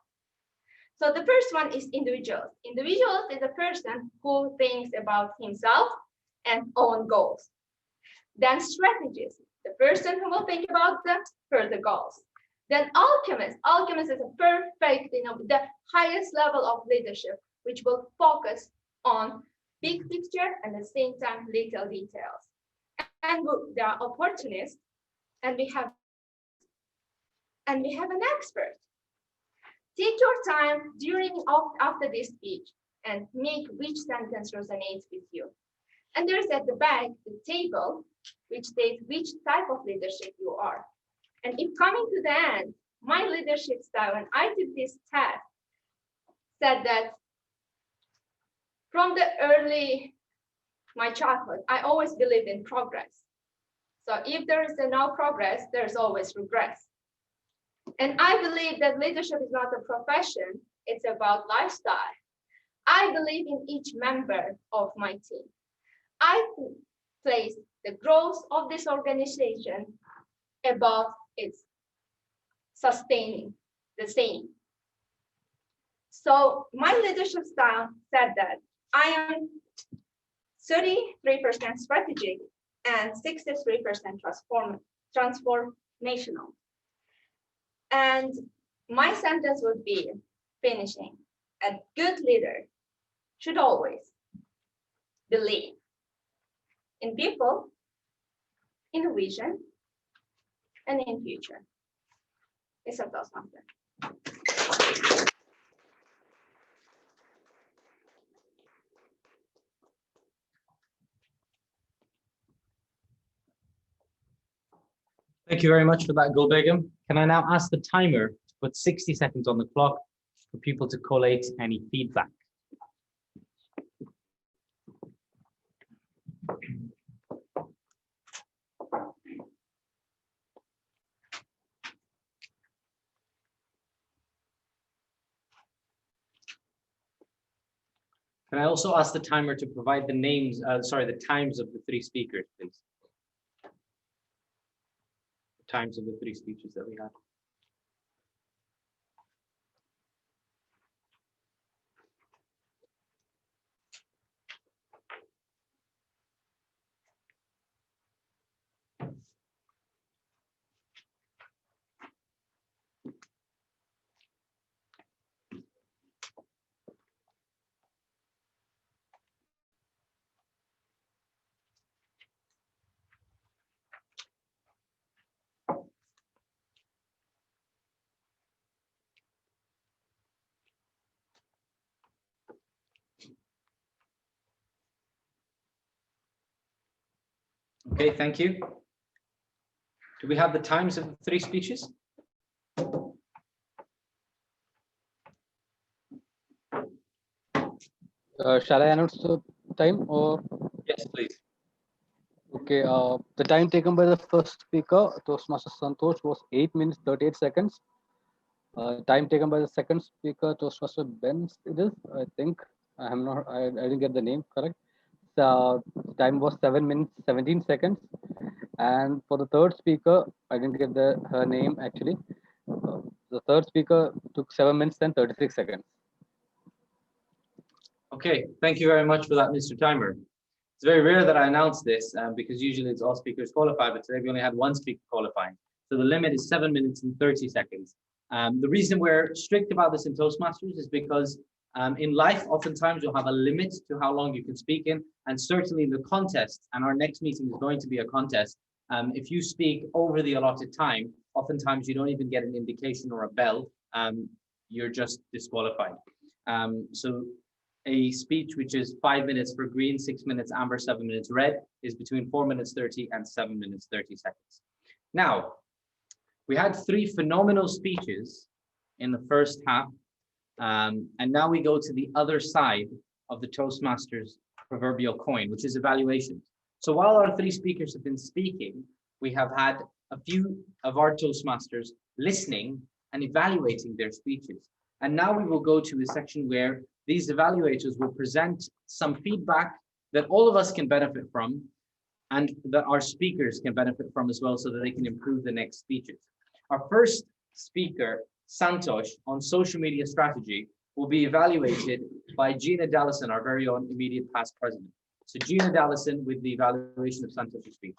So the first one is individualist. Individualist is a person who thinks about himself and own goals. Then strategist, the person who will think about the further goals. Then alchemist. Alchemist is a perfect, the highest level of leadership, which will focus on big picture and at the same time little details. And there are opportunists, and we have an expert. Take your time after this speech and make which sentence resonates with you. And there's at the back the table which states which type of leadership you are. And if coming to the end, my leadership style, when I did this test, said that from the my childhood, I always believed in progress. So if there is no progress, there's always regress. And I believe that leadership is not a profession, it's about lifestyle. I believe in each member of my team. I place the growth of this organization above its sustaining the same. So my leadership style said that I am 33% strategic and 63% transformational. And my sentence would be finishing: a good leader should always believe in people, in vision, and in future. It's a Toastmaster. Thank you very much for that, Gulbegum. Can I now ask the timer to put 60 seconds on the clock for people to collate any feedback. Can I also ask the timer to provide the names, the times of the three speakers, please? The times of the three speeches that we had. Okay, thank you. Do we have the times of the three speeches? Shall I announce the time or? Yes, please. Okay, the time taken by the first speaker, Toastmaster Santosh, was 8 minutes 38 seconds. Time taken by the second speaker, Toastmaster Ben, it is, I think. I didn't get the name correct. The time was 7 minutes 17 seconds. And for the third speaker, I didn't get her name actually. The third speaker took 7 minutes and 36 seconds. Okay, thank you very much for that, Mr. Timer. It's very rare that I announce this because usually it's all speakers qualified, but today we only had one speaker qualifying. So the limit is 7 minutes and 30 seconds. The reason we're strict about this in Toastmasters is because in life, oftentimes you'll have a limit to how long you can speak in, and certainly the contest, and our next meeting is going to be a contest. If you speak over the allotted time, oftentimes you don't even get an indication or a bell. You're just disqualified. So a speech which is 5 minutes for green, 6 minutes amber, 7 minutes red is between 4 minutes 30 and 7 minutes 30 seconds. Now, we had three phenomenal speeches in the first half, and now we go to the other side of the Toastmasters proverbial coin, which is evaluation. So while our three speakers have been speaking, we have had a few of our Toastmasters listening and evaluating their speeches. And now we will go to a section where these evaluators will present some feedback that all of us can benefit from and that our speakers can benefit from as well, so that they can improve the next speeches. Our first speaker, Santosh, on social media strategy, will be evaluated by Gina Dallison, our very own immediate past president. So Gina Dallison with the evaluation of Santosh's speech.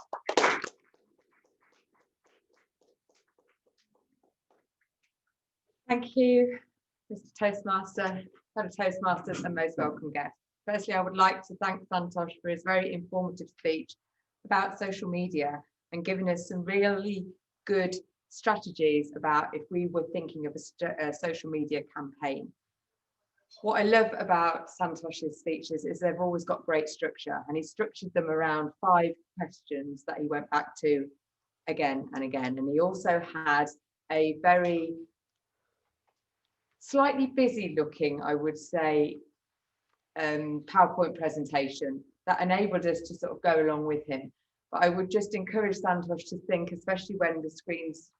Thank you, Mr. Toastmaster, fellow Toastmasters, and most welcome guests. Firstly, I would like to thank Santosh for his very informative speech about social media and giving us some really good strategies about if we were thinking of a social media campaign. What I love about Santosh's speeches is they've always got great structure, and he structured them around 5 questions that he went back to again and again. And he also had a very slightly busy looking, I would say, PowerPoint presentation that enabled us to sort of go along with him. But I would just encourage Santosh to think, especially when the screens,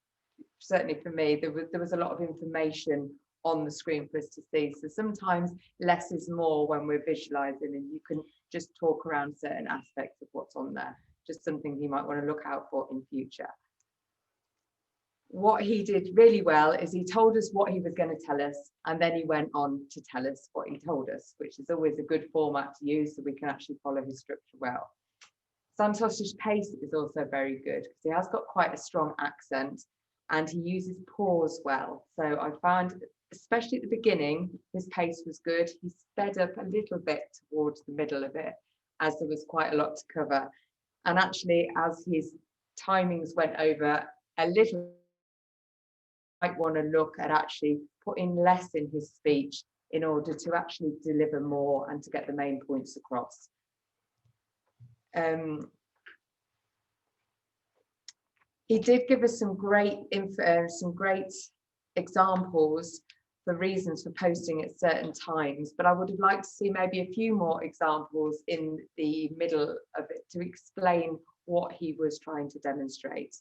certainly for me, there was a lot of information on the screen for us to see. So sometimes less is more when we're visualizing, and you can just talk around certain aspects of what's on there. Just something you might want to look out for in future. What he did really well is he told us what he was going to tell us, and then he went on to tell us what he told us, which is always a good format to use so we can actually follow his structure well. Santosh's pace is also very good because he has got quite a strong accent and he uses pause well. So I found, especially at the beginning, his pace was good. He sped up a little bit towards the middle of it as there was quite a lot to cover. And actually, as his timings went over a little, might want to look at actually putting less in his speech in order to actually deliver more and to get the main points across. He did give us some great examples for reasons for posting at certain times, but I would have liked to see maybe a few more examples in the middle of it to explain what he was trying to demonstrate.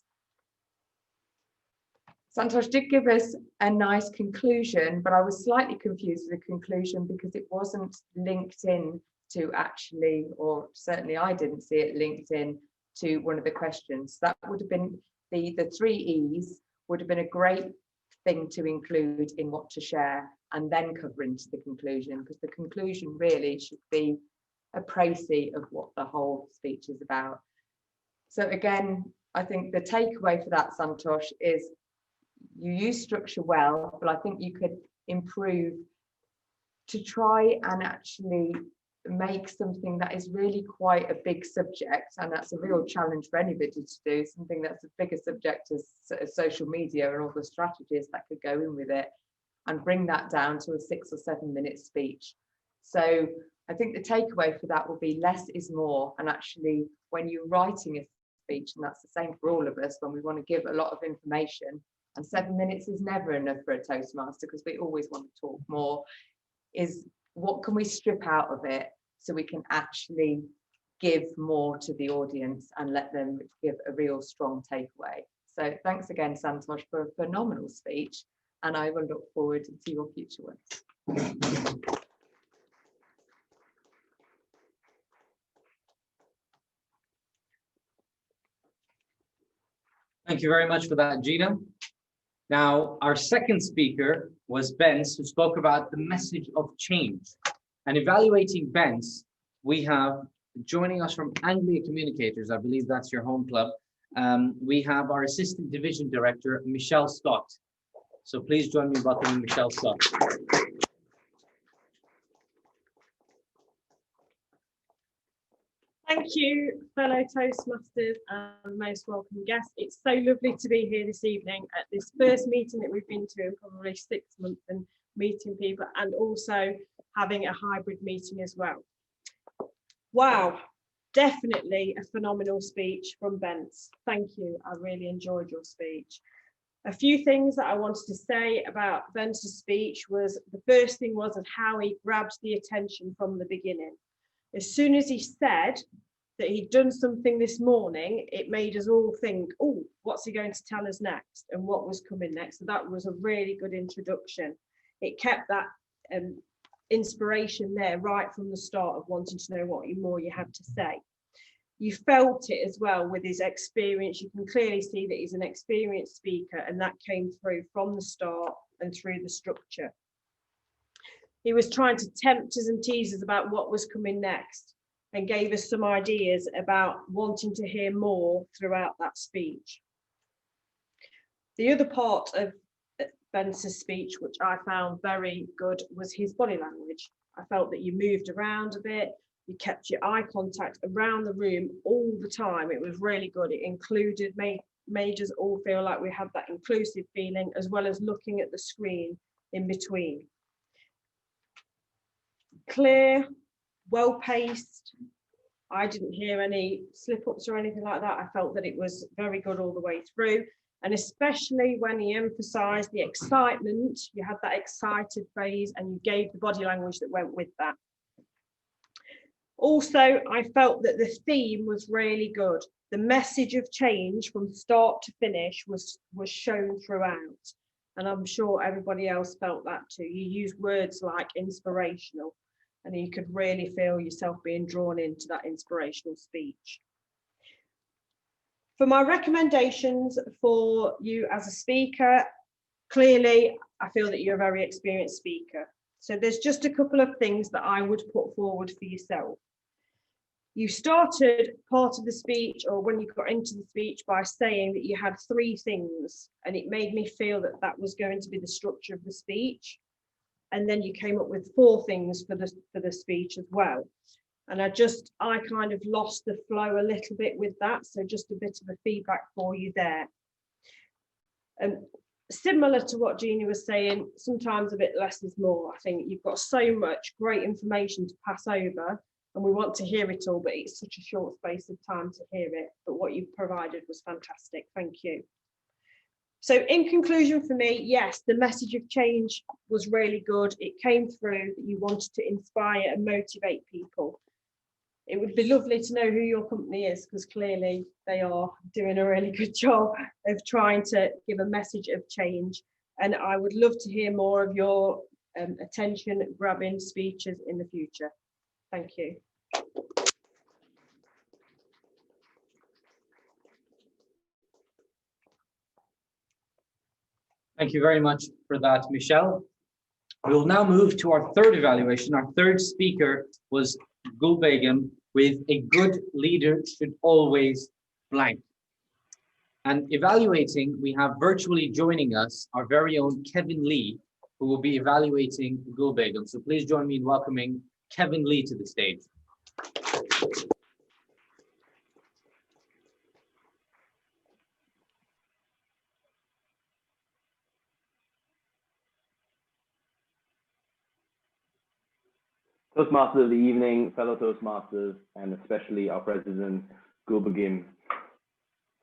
Santosh did give us a nice conclusion, but I was slightly confused with the conclusion because it wasn't linked in to actually, or certainly I didn't see it linked in to one of the questions. That would have been the 3 E's would have been a great thing to include in what to share and then cover into the conclusion, because the conclusion really should be a précis of what the whole speech is about. So again, I think the takeaway for that, Santosh, is you use structure well, but I think you could improve to try and actually make something that is really quite a big subject, and that's a real challenge for anybody to do, something that's a bigger subject as social media and all the strategies that could go in with it, and bring that down to a 6 or 7 minute speech. So I think the takeaway for that will be less is more, and actually when you're writing a speech, and that's the same for all of us when we want to give a lot of information, and 7 minutes is never enough for a Toastmaster because we always want to talk more, is what can we strip out of it so we can actually give more to the audience and let them give a real strong takeaway. So thanks again, Santosh, for a phenomenal speech, and I will look forward to your future ones. Thank you very much for that, Gina. Now, our second speaker was Bence, who spoke about the message of change. And evaluating Bence, we have joining us from Anglia Communicators, I believe that's your home club. We have our Assistant Division Director, Michelle Scott. So please join me in welcoming Michelle Scott. Thank you, fellow Toastmasters and most welcome guests. It's so lovely to be here this evening at this first meeting that we've been to in probably 6 months, and meeting people and also having a hybrid meeting as well. Wow, definitely a phenomenal speech from Bence. Thank you, I really enjoyed your speech. A few things that I wanted to say about Bence's speech was, the first thing was how he grabs the attention from the beginning. As soon as he said that he'd done something this morning, it made us all think, oh, what's he going to tell us next and what was coming next? So that was a really good introduction. It kept that inspiration there right from the start of wanting to know what more you had to say. You felt it as well with his experience. You can clearly see that he's an experienced speaker, and that came through from the start and through the structure. He was trying to tempt us and tease us about what was coming next, and gave us some ideas about wanting to hear more throughout that speech. The other part of Bence's speech, which I found very good, was his body language. I felt that you moved around a bit, you kept your eye contact around the room all the time. It was really good. It included, made us all feel like we had that inclusive feeling, as well as looking at the screen in between. Clear, well-paced. I didn't hear any slip-ups or anything like that. I felt that it was very good all the way through, and especially when he emphasized the excitement, you had that excited phase, and you gave the body language that went with that. Also, I felt that the theme was really good. The message of change from start to finish was shown throughout, and I'm sure everybody else felt that too. You used words like inspirational, and you could really feel yourself being drawn into that inspirational speech. For my recommendations for you as a speaker, clearly, I feel that you're a very experienced speaker. So there's just a couple of things that I would put forward for yourself. You started part of the speech, or when you got into the speech, by saying that you had 3 things, and it made me feel that that was going to be the structure of the speech. And then you came up with 4 things for the speech as well. And I kind of lost the flow a little bit with that. So just a bit of a feedback for you there. And similar to what Gina was saying, sometimes a bit less is more. I think you've got so much great information to pass over, and we want to hear it all, but it's such a short space of time to hear it. But what you've provided was fantastic. Thank you. So in conclusion for me, yes, the message of change was really good. It came through that you wanted to inspire and motivate people. It would be lovely to know who your company is, because clearly they are doing a really good job of trying to give a message of change. And I would love to hear more of your attention-grabbing speeches in the future. Thank you. Thank you very much for that, Michelle. We will now move to our third evaluation. Our third speaker was Gul Begum with "A good leader should always blank." And evaluating, we have virtually joining us our very own Kevin Lee, who will be evaluating Gul Begum. So please join me in welcoming Kevin Lee to the stage. Toastmasters of the evening, fellow Toastmasters, and especially our president, Gul Begum.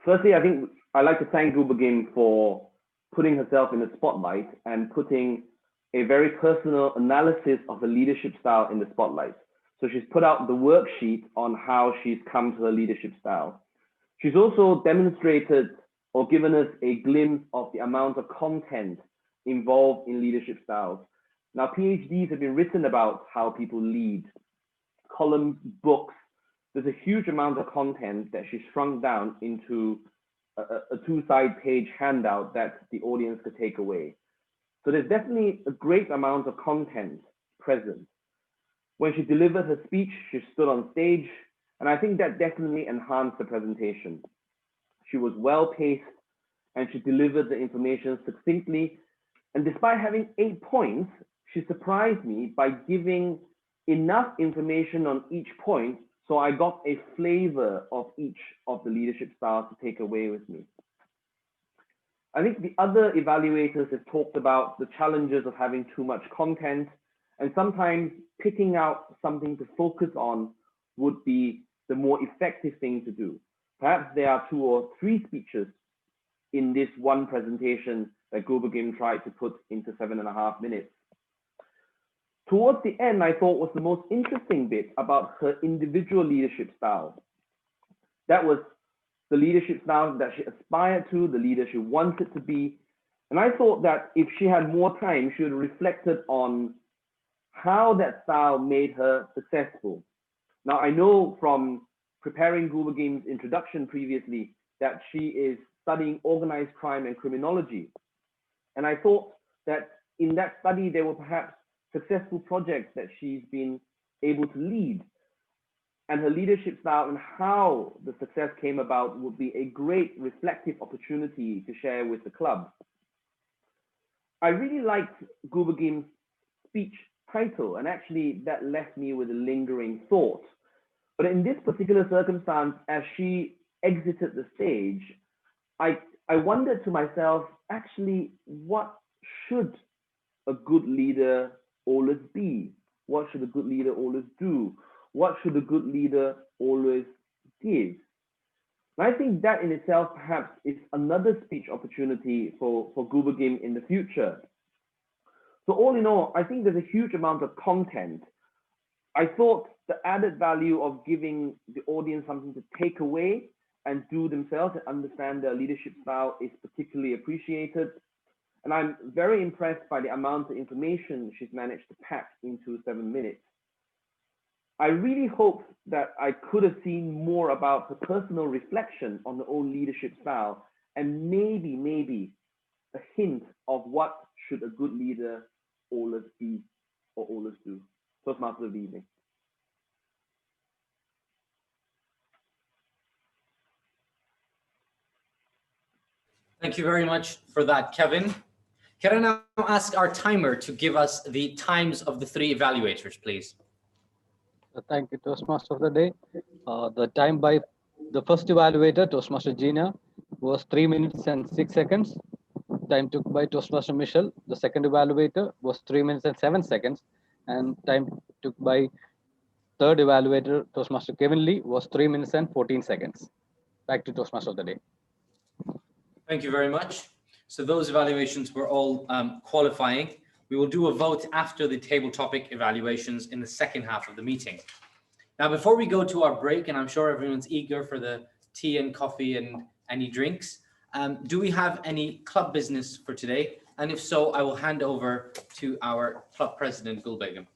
Firstly, I think I'd like to thank Gul Begum for putting herself in the spotlight and putting a very personal analysis of her leadership style in the spotlight. So she's put out the worksheet on how she's come to her leadership style. She's also demonstrated or given us a glimpse of the amount of content involved in leadership styles. Now, PhDs have been written about how people lead, columns, books. There's a huge amount of content that she's shrunk down into a two-side page handout that the audience could take away. So there's definitely a great amount of content present. When she delivered her speech, she stood on stage, and I think that definitely enhanced the presentation. She was well-paced, and she delivered the information succinctly. And despite having 8 points, she surprised me by giving enough information on each point so I got a flavor of each of the leadership styles to take away with me. I think the other evaluators have talked about the challenges of having too much content, and sometimes picking out something to focus on would be the more effective thing to do. Perhaps there are 2 or 3 speeches in this one presentation that Gul Begum tried to put into 7.5 minutes. Towards the end, I thought was the most interesting bit about her individual leadership style. That was the leadership style that she aspired to, the leader she wanted to be. And I thought that if she had more time, she would have reflected on how that style made her successful. Now, I know from preparing Gul Begum's introduction previously that she is studying organized crime and criminology. And I thought that in that study, there were perhaps successful projects that she's been able to lead. And her leadership style and how the success came about would be a great reflective opportunity to share with the club. I really liked Gul Begum's speech title, and actually that left me with a lingering thought. But in this particular circumstance, as she exited the stage, I wondered to myself, actually, what should a good leader always be? What should a good leader always do? What should a good leader always give? And I think that in itself perhaps is another speech opportunity for Gul Begum in the future. So all in all, I think there's a huge amount of content. I thought the added value of giving the audience something to take away and do themselves and understand their leadership style is particularly appreciated. And I'm very impressed by the amount of information she's managed to pack into 7 minutes. I really hope that I could have seen more about her personal reflection on her own leadership style, and maybe a hint of what should a good leader always be or always do. Toastmasters of the evening. Thank you very much for that, Kevin. Can I now ask our timer to give us the times of the 3 evaluators, please? Thank you, Toastmaster of the day. The time by the first evaluator, Toastmaster Gina, was 3 minutes and 6 seconds. Time took by Toastmaster Michelle, the second evaluator, was 3 minutes and 7 seconds. And time took by third evaluator, Toastmaster Kevin Lee, was 3 minutes and 14 seconds. Back to Toastmaster of the day. Thank you very much. So those evaluations were all qualifying. We will do a vote after the table topic evaluations in the second half of the meeting. Now, before we go to our break, and I'm sure everyone's eager for the tea and coffee and any drinks, do we have any club business for today? And if so, I will hand over to our club president, Gul Begum.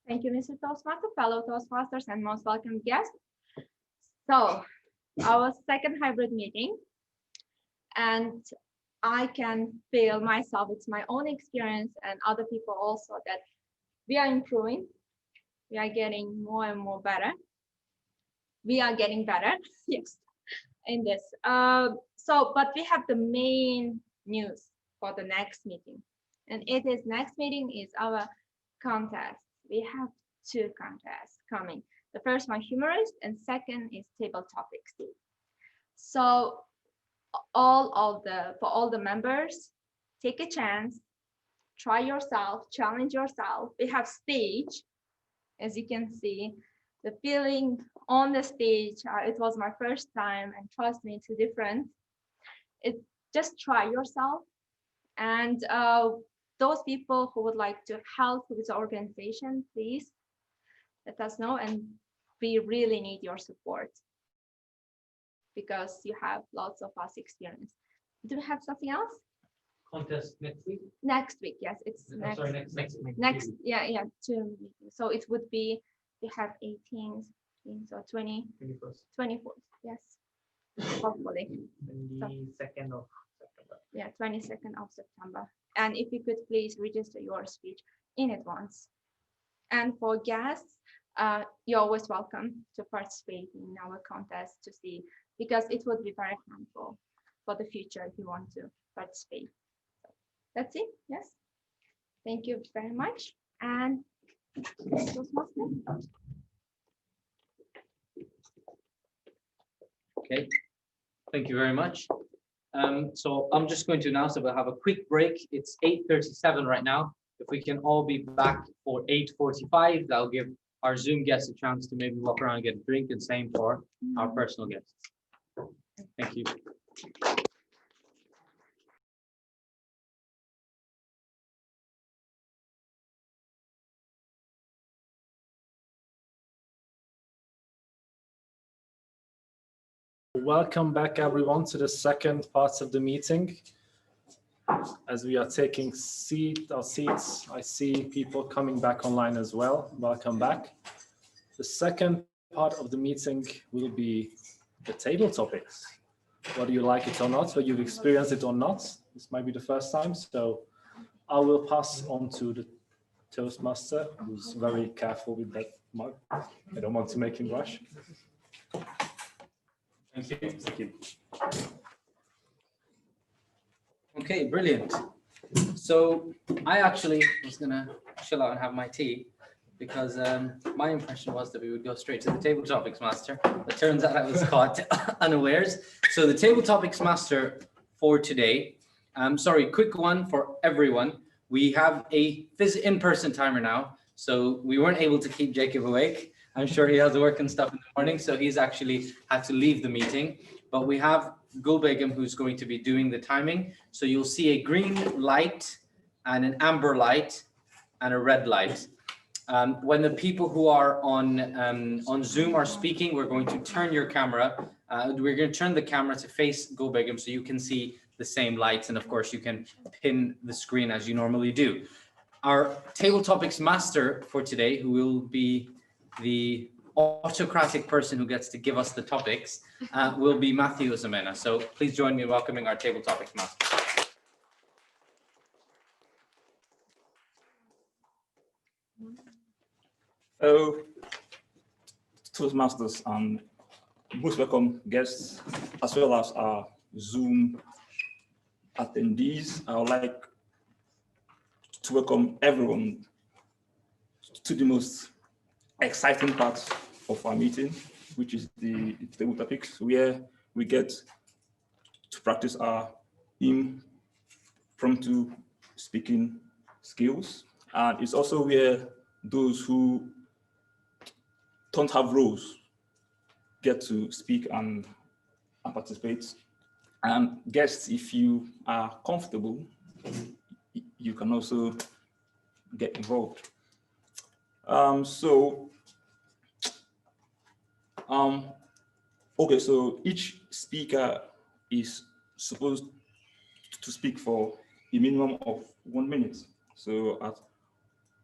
Thank you, Mr. Toastmaster, fellow Toastmasters, and most welcome guests. So, our second hybrid meeting, and I can feel myself, it's my own experience and other people also, that we are improving. We are getting more and more better. We are getting better, yes, in this. But we have the main news for the next meeting. And next meeting is our contest. We have 2 contests coming. The first one, humorist, and second is table topics. So for all the members, take a chance, try yourself, challenge yourself. We have stage, as you can see, the feeling on the stage. It was my first time, and trust me, it's different. Just try yourself, and those people who would like to help with the organization, please let us know, and we really need your support because you have lots of past experience. Do we have something else? Contest next week? Next week, yes, it's next. Sorry, next week. Next, yeah, 2 meetings. So it would be, we have 18, so 20, 21st. 24th, yes, hopefully. 22nd of September. Yeah, 22nd of September. And if you could please register your speech in advance. And for guests, you're always welcome to participate in our contest to see, because it would be very helpful for the future if you want to participate. So that's it, yes. Thank you very much. And okay, thank you very much. So I'm just going to announce that we'll have a quick break. It's 8:37 right now. If we can all be back for 8:45, that'll give our Zoom guests a chance to maybe walk around and get a drink, and same for our personal guests. Thank you. Welcome back, everyone, to the second part of the meeting. As we are taking our seats, I see people coming back online as well. Welcome back. The second part of the meeting will be the table topics. Whether you like it or not, whether you've experienced it or not, this might be the first time. So I will pass on to the Toastmaster, who's very careful with that mug. I don't want to make him rush. Thank you. Thank you. Okay, brilliant. So I actually was gonna chill out and have my tea, because my impression was that we would go straight to the table topics master. It turns out I was caught unawares. So the table topics master for today, sorry, quick one for everyone. We have a in-person timer now, so we weren't able to keep Jacob awake. I'm sure he has work and stuff in the morning, so he's actually had to leave the meeting. But we have Gul Begum who's going to be doing the timing. So you'll see a green light and an amber light and a red light. When the people who are on Zoom are speaking, we're going to turn your camera. We're going to turn the camera to face Gul Begum so you can see the same lights. And of course, you can pin the screen as you normally do. Our table topics master for today, who will be the autocratic person who gets to give us the topics, will be Matthew Osamena. So please join me in welcoming our table topics master. Hello, Toastmasters and most welcome guests, as well as our Zoom attendees. I would like to welcome everyone to the most exciting part of our meeting, which is the table topics, where we get to practice our impromptu speaking skills. And it's also where those who don't have roles get to speak and participate. And guests, if you are comfortable, you can also get involved. Okay, so each speaker is supposed to speak for a minimum of 1 minute. So at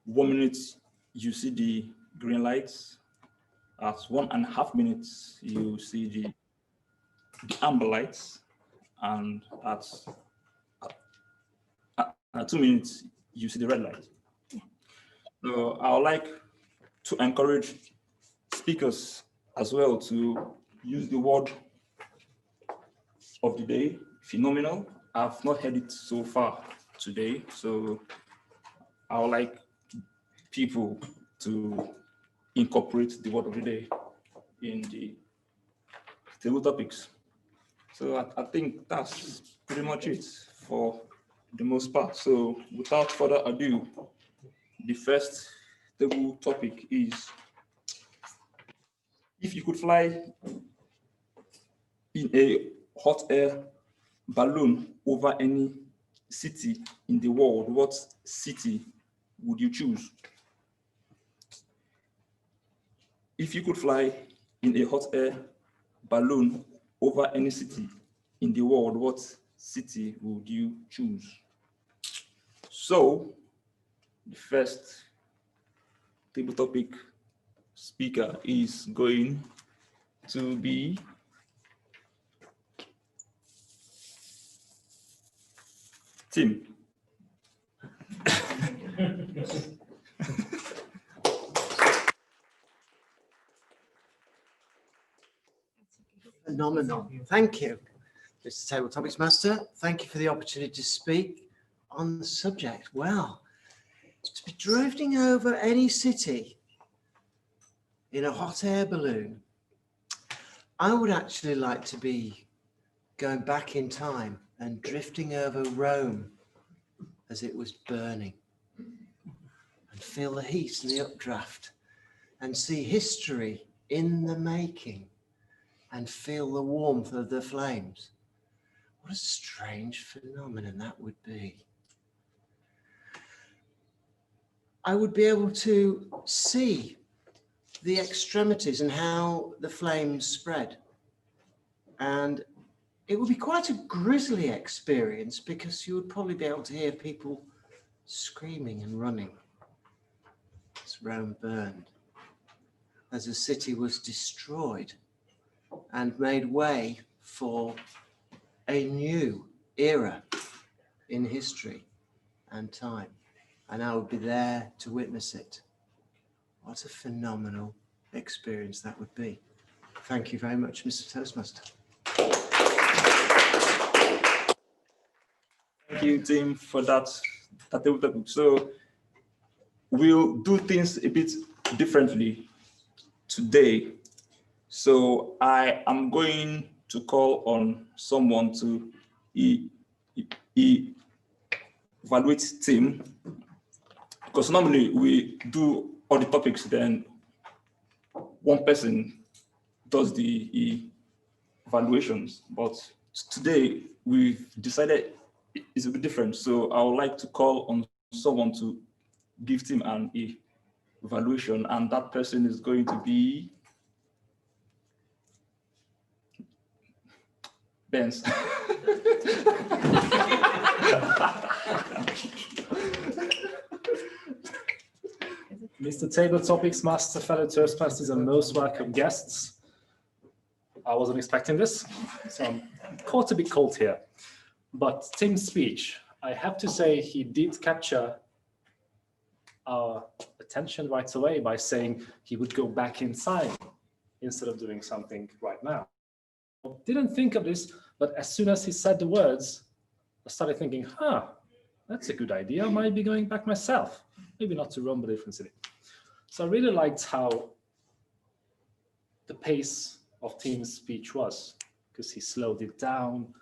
1 minute, you see the green lights. At 1.5 minutes, you see the amber lights. And at 2 minutes, you see the red light. So I would like to encourage speakers as well to use the word of the day, phenomenal. I've not heard it so far today, so I would like people to incorporate the word of the day in the table topics. So I think that's pretty much it for the most part. So without further ado, the first table topic is, if you could fly in a hot air balloon over any city in the world, what city would you choose? If you could fly in a hot air balloon over any city in the world, what city would you choose? So the first table topic speaker is going to be Tim. Phenomenal. Thank you, Mr. Table Topics Master. Thank you for the opportunity to speak on the subject. Well, to be drifting over any city in a hot air balloon, I would actually like to be going back in time and drifting over Rome as it was burning, and feel the heat and the updraft and see history in the making and feel the warmth of the flames. What a strange phenomenon that would be. I would be able to see the extremities and how the flames spread. And it would be quite a grisly experience, because you would probably be able to hear people screaming and running as Rome burned, as the city was destroyed and made way for a new era in history and time. And I would be there to witness it. What a phenomenal experience that would be. Thank you very much, Mr. Toastmaster. Thank you, Tim, for that table topic. So we'll do things a bit differently today. So I am going to call on someone to evaluate Tim, because normally we do all the topics, then one person does the evaluations, but today we've decided it's a bit different. So I would like to call on someone to give Tim an evaluation, and that person is going to be Benz. Mr. Table Topics Master, fellow Toastmasters, and most welcome guests. I wasn't expecting this, so I'm caught a bit cold here. But Tim's speech, I have to say, he did capture our attention right away by saying he would go back in time instead of doing something right now. I didn't think of this, but as soon as he said the words, I started thinking, that's a good idea. I might be going back myself. Maybe not to Rome, but a different city. So I really liked how the pace of Tim's speech was, because he slowed it down,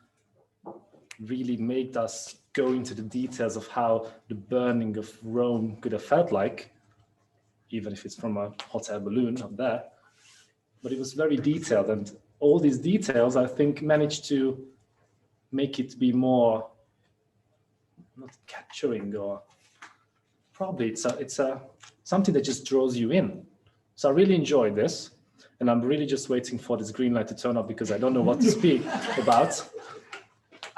really made us go into the details of how the burning of Rome could have felt like, even if it's from a hot air balloon up there. but it was very detailed, and all these details, I think, managed to make it be more, not capturing, or probably it's a something that just draws you in. So I really enjoyed this, and I'm really just waiting for this green light to turn off because I don't know what to speak about.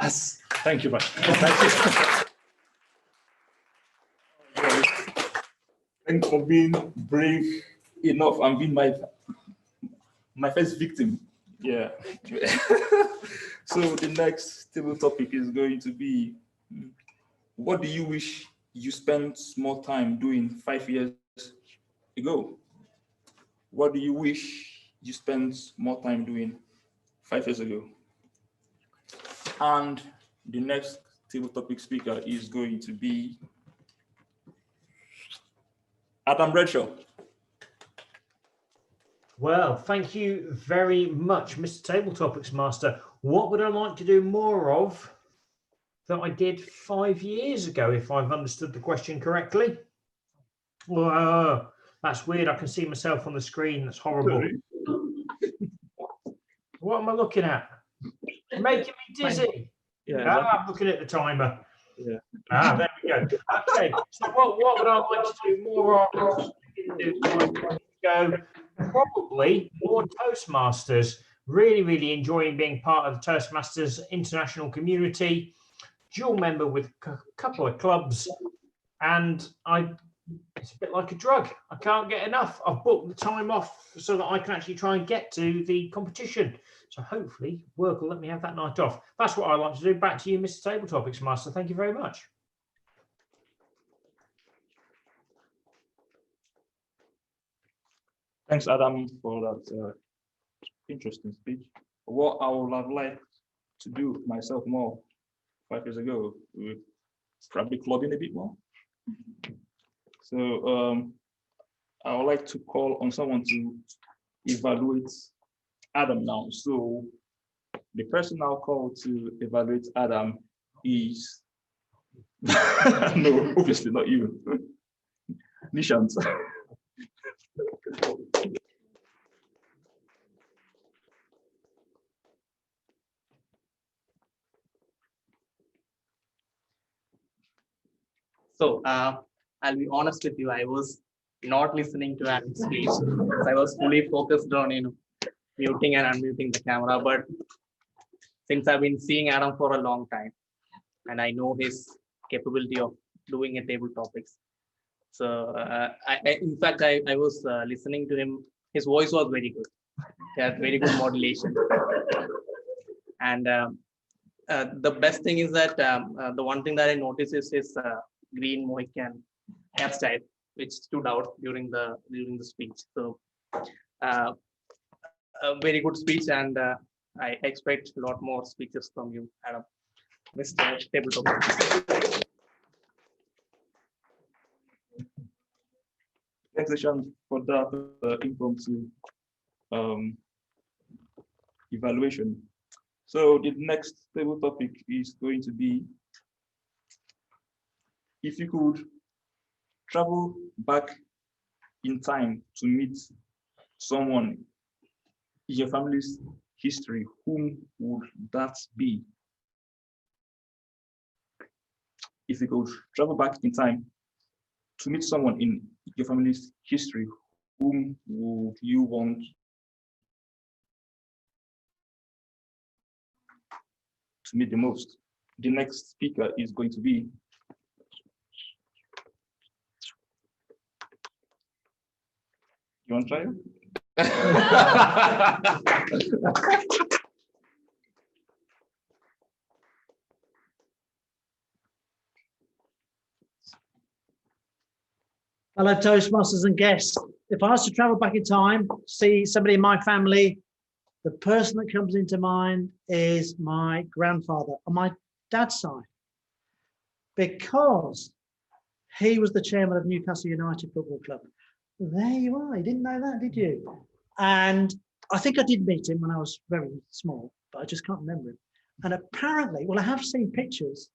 Thank you, Raj. Thank you. Thanks for being brave enough and being my first victim. Yeah. So the next table topic is going to be, what do you wish you spent more time doing 5 years ago? What do you wish you spent more time doing 5 years ago? And the next table topic speaker is going to be Adam Redshaw. Well, thank you very much, Mr. Table Topics Master. What would I like to do more of that I did 5 years ago, if I've understood the question correctly? That's weird. I can see myself on the screen. That's horrible. What am I looking at? Making me dizzy. Yeah, I'm looking at the timer. Yeah. There we go. Okay, so what would I like to do more of? Go probably more Toastmasters. Really enjoying being part of the Toastmasters international community. Dual member with a couple of clubs, and it's a bit like a drug. I can't get enough. I've booked the time off so that I can actually try and get to the competition. So hopefully work will let me have that night off. That's what I like to do. Back to you, Mr. Table Topics Master. Thank you very much. Thanks, Adam, for that interesting speech. What I would have liked to do myself more 5 years ago, with probably clubbing a bit more. So I would like to call on someone to evaluate Adam now. So the person I'll call to evaluate Adam is no, obviously not you, Nishant. So I'll be honest with you, I was not listening to Adam's speech. I was fully focused on muting and unmuting the camera. But since I've been seeing Adam for a long time, and I know his capability of doing a table topics, so in fact I was listening to him. His voice was very good. He had very good modulation, and the best thing is that the one thing that I noticed is his green Mohican hairstyle, which stood out during the speech. So a very good speech, and I expect a lot more speeches from you, Adam. Mr. Tabletop. Thanks, Ishan, for that impromptu evaluation. So the next table topic is going to be, if you could travel back in time to meet someone in your family's history, whom would that be? If you could travel back in time to meet someone in your family's history, whom would you want to meet the most? The next speaker is going to be you want to try it? Hello, Toastmasters and guests. If I was to travel back in time, see somebody in my family, the person that comes into mind is my grandfather on my dad's side, because he was the chairman of Newcastle United Football Club. There you are. You didn't know that, did you? And I think I did meet him when I was very small, but I just can't remember him. And apparently, well, I have seen pictures.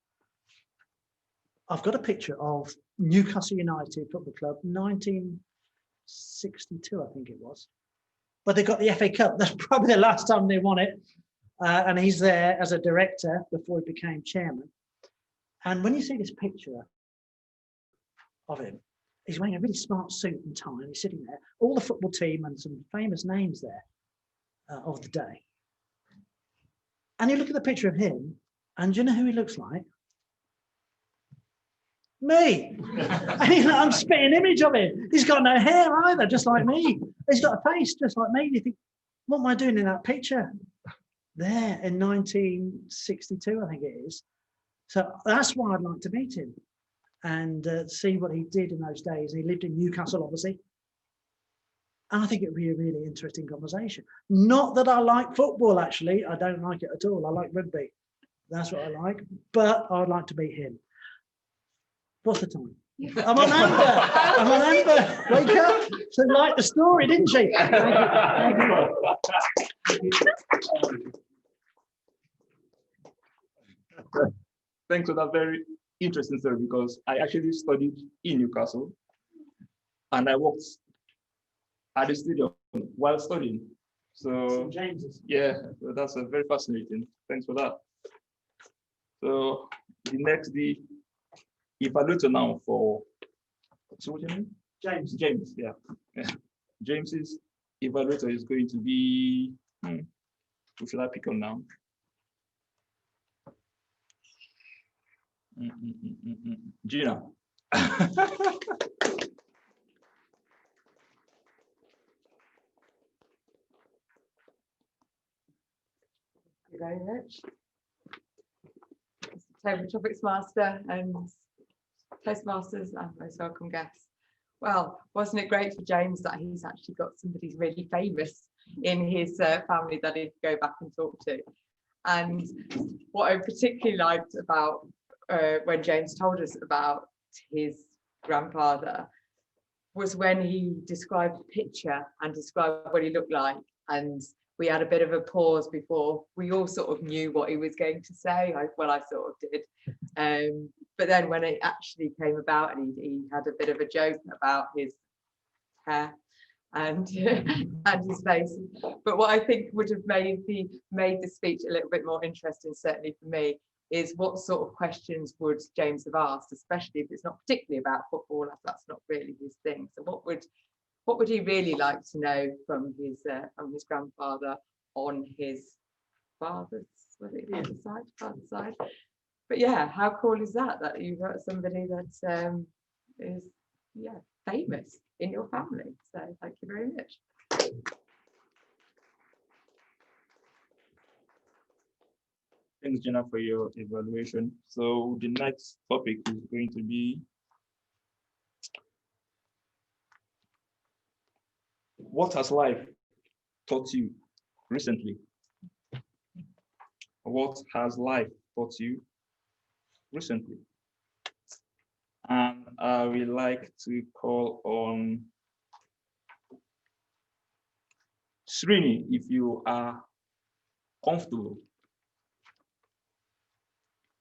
I've got a picture of Newcastle United Football Club, 1962, I think it was. but they got the FA Cup. That's probably the last time they won it. And he's there as a director before he became chairman. And when you see this picture of him, he's wearing a really smart suit and tie, and he's sitting there, all the football team and some famous names there of the day. And you look at the picture of him, and do you know who he looks like? Me. And I'm spitting image of him. He's got no hair either, just like me. He's got a face just like me. You think, what am I doing in that picture? There in 1962, I think it is. So that's why I'd like to meet him and see what he did in those days. He lived in Newcastle, obviously. And I think it would be a really interesting conversation. Not that I like football, actually. I don't like it at all. I like rugby. That's what I like. But I'd like to meet him. What's the time? I'm on Amber. I'm on Amber. Wake up. She liked the story, didn't she? Thank you. Thanks for that very interesting story, because I actually studied in Newcastle and I worked at the stadium while studying. So yeah, so that's very fascinating. Thanks for that. So the evaluator now for, so what's your name? James. James, yeah. James's evaluator is going to be, who should I pick on now? Gina. Thank you very much. Table Topics Master and Toastmasters and most welcome guests. Well, wasn't it great for James that he's actually got somebody really famous in his family that he could go back and talk to? And what I particularly liked about when James told us about his grandfather was when he described the picture and described what he looked like. And we had a bit of a pause before we all sort of knew what he was going to say. I sort of did. But then when it actually came about, and he had a bit of a joke about his hair and and his face. But what I think would have made the speech a little bit more interesting, certainly for me, is what sort of questions would James have asked, especially if it's not particularly about football, as that's not really his thing. So what would he really like to know from his grandfather on his father's side? But yeah, how cool is that you've got somebody that is famous in your family? So thank you very much. Thanks, Jenna, for your evaluation. So the next topic is going to be what has life taught you recently? What has life taught you recently? And I would like to call on Srini, if you are comfortable.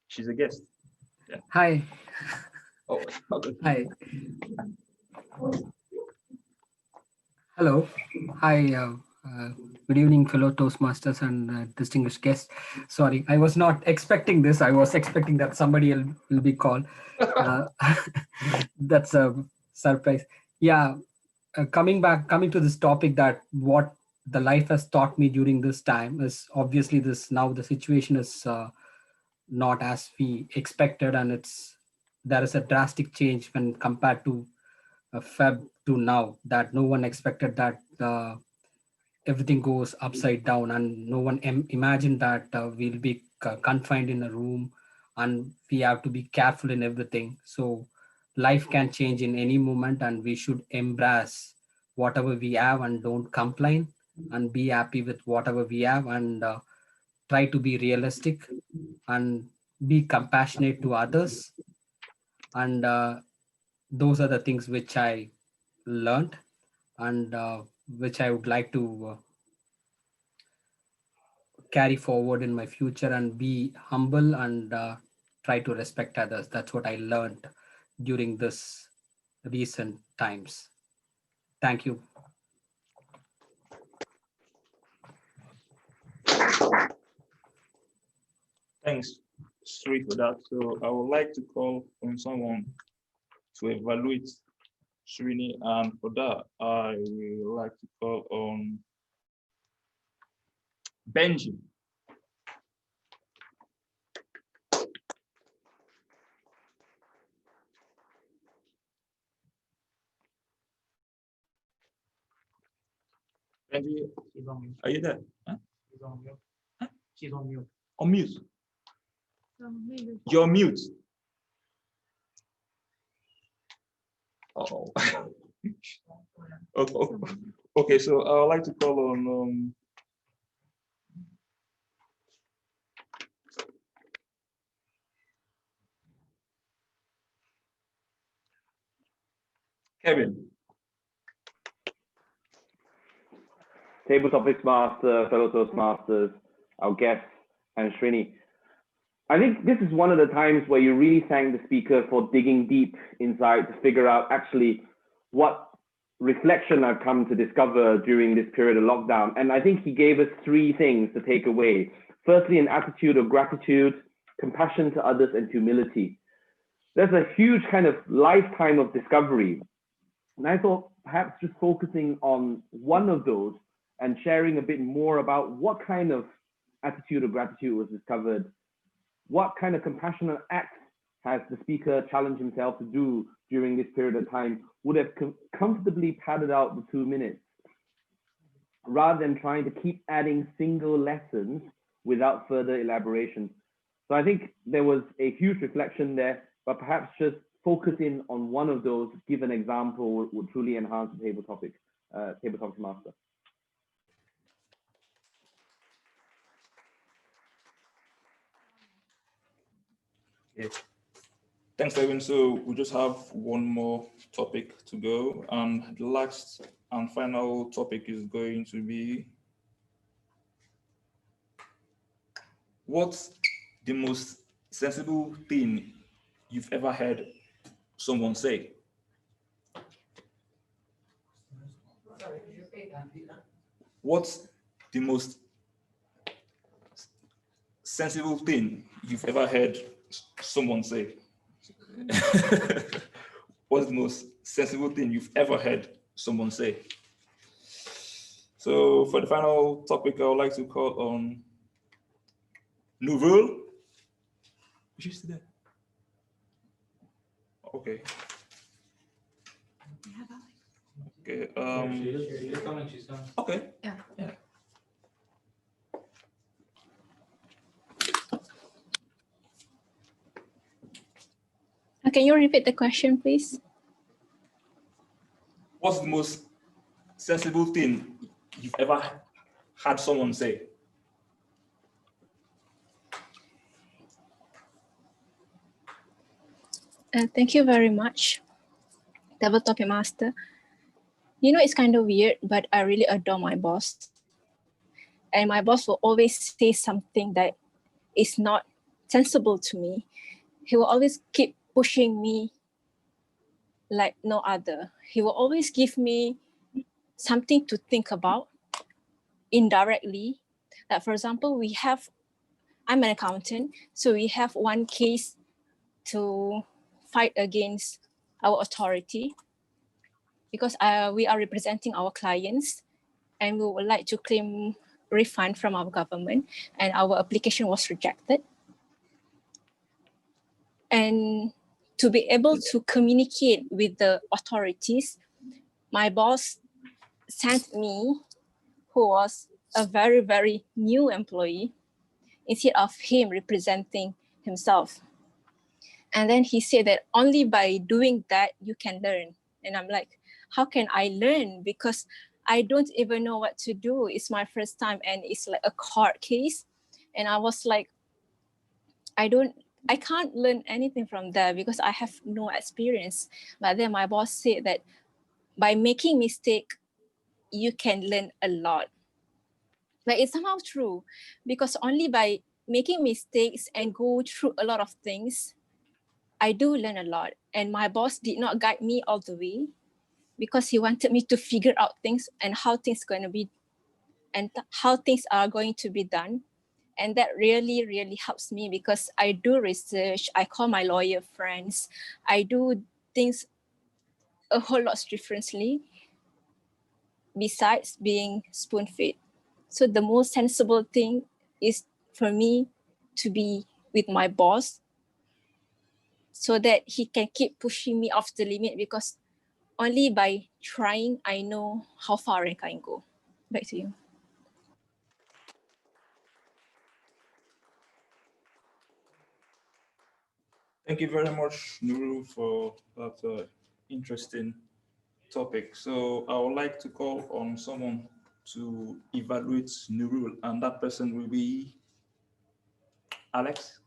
She's a guest. Yeah. Hi. Oh, okay. Hi. Hello. Hi. Good evening, fellow Toastmasters and distinguished guests. Sorry, I was not expecting this. I was expecting that somebody will be called. That's a surprise. Yeah. Coming to this topic, that what the life has taught me during this time is obviously this. Now the situation is not as we expected, and there is a drastic change when compared to Feb to now, that no one expected that everything goes upside down, and no one imagined that we'll be confined in a room and we have to be careful in everything. So life can change in any moment, and we should embrace whatever we have and don't complain, and be happy with whatever we have, and try to be realistic and be compassionate to others. And those are the things which I learned, and which I would like to carry forward in my future, and be humble and try to respect others. That's what I learned during this recent times. Thank you. Thanks, Sri, for that. So I would like to call on someone to evaluate Srini, and for that, I would like to call on Benji. Benji, She's on mute. are you there? Huh? She's on mute. She's on mute. On mute. Maybe. You're on mute. Oh. Okay, so I would like to call on Kevin. Table Topics Master, fellow Toastmasters, our guests, and Srini. I think this is one of the times where you really thank the speaker for digging deep inside to figure out actually what reflection I've come to discover during this period of lockdown. And I think he gave us 3 things to take away. Firstly, an attitude of gratitude, compassion to others, and humility. There's a huge kind of lifetime of discovery. And I thought perhaps just focusing on one of those and sharing a bit more about what kind of attitude of gratitude was discovered, what kind of compassionate acts has the speaker challenged himself to do during this period of time would have comfortably padded out the 2 minutes, rather than trying to keep adding single lessons without further elaboration. So I think there was a huge reflection there, but perhaps just focusing on one of those, give an example, would truly enhance the table topic master. Okay. Thanks, Kevin. So we just have one more topic to go, and the last and final topic is going to be what's the most sensible thing you've ever heard someone say? What's the most sensible thing you've ever heard someone say? What's the most sensible thing you've ever heard someone say? So for the final topic, I would like to call on Nouveau. Is she still there? Okay. Okay. She's coming. She's coming. Okay. Yeah. Yeah. Can you repeat the question, please? What's the most sensible thing you've ever had someone say? Thank you very much, Table Topic Master. You know, it's kind of weird, but I really adore my boss. And my boss will always say something that is not sensible to me. He will always keep pushing me like no other. He will always give me something to think about indirectly. Like for example, I'm an accountant, so we have one case to fight against our authority because we are representing our clients and we would like to claim refund from our government, and our application was rejected. And to be able to communicate with the authorities, my boss sent me, who was a very, very new employee, instead of him representing himself. And then he said that only by doing that, you can learn. And I'm like, how can I learn? Because I don't even know what to do. It's my first time and it's like a court case. And I was like, I can't learn anything from there because I have no experience. But then my boss said that by making mistake, you can learn a lot. Like it's somehow true because only by making mistakes and go through a lot of things, I do learn a lot. And my boss did not guide me all the way because he wanted me to figure out things and how things are going to be and how things are going to be done. And that really, really helps me because I do research, I call my lawyer friends, I do things a whole lot differently besides being spoon-fed. So the most sensible thing is for me to be with my boss so that he can keep pushing me off the limit, because only by trying, I know how far I can go. Back to you. Thank you very much, Nuru, for that interesting topic. So I would like to call on someone to evaluate Nurul, and that person will be Alex.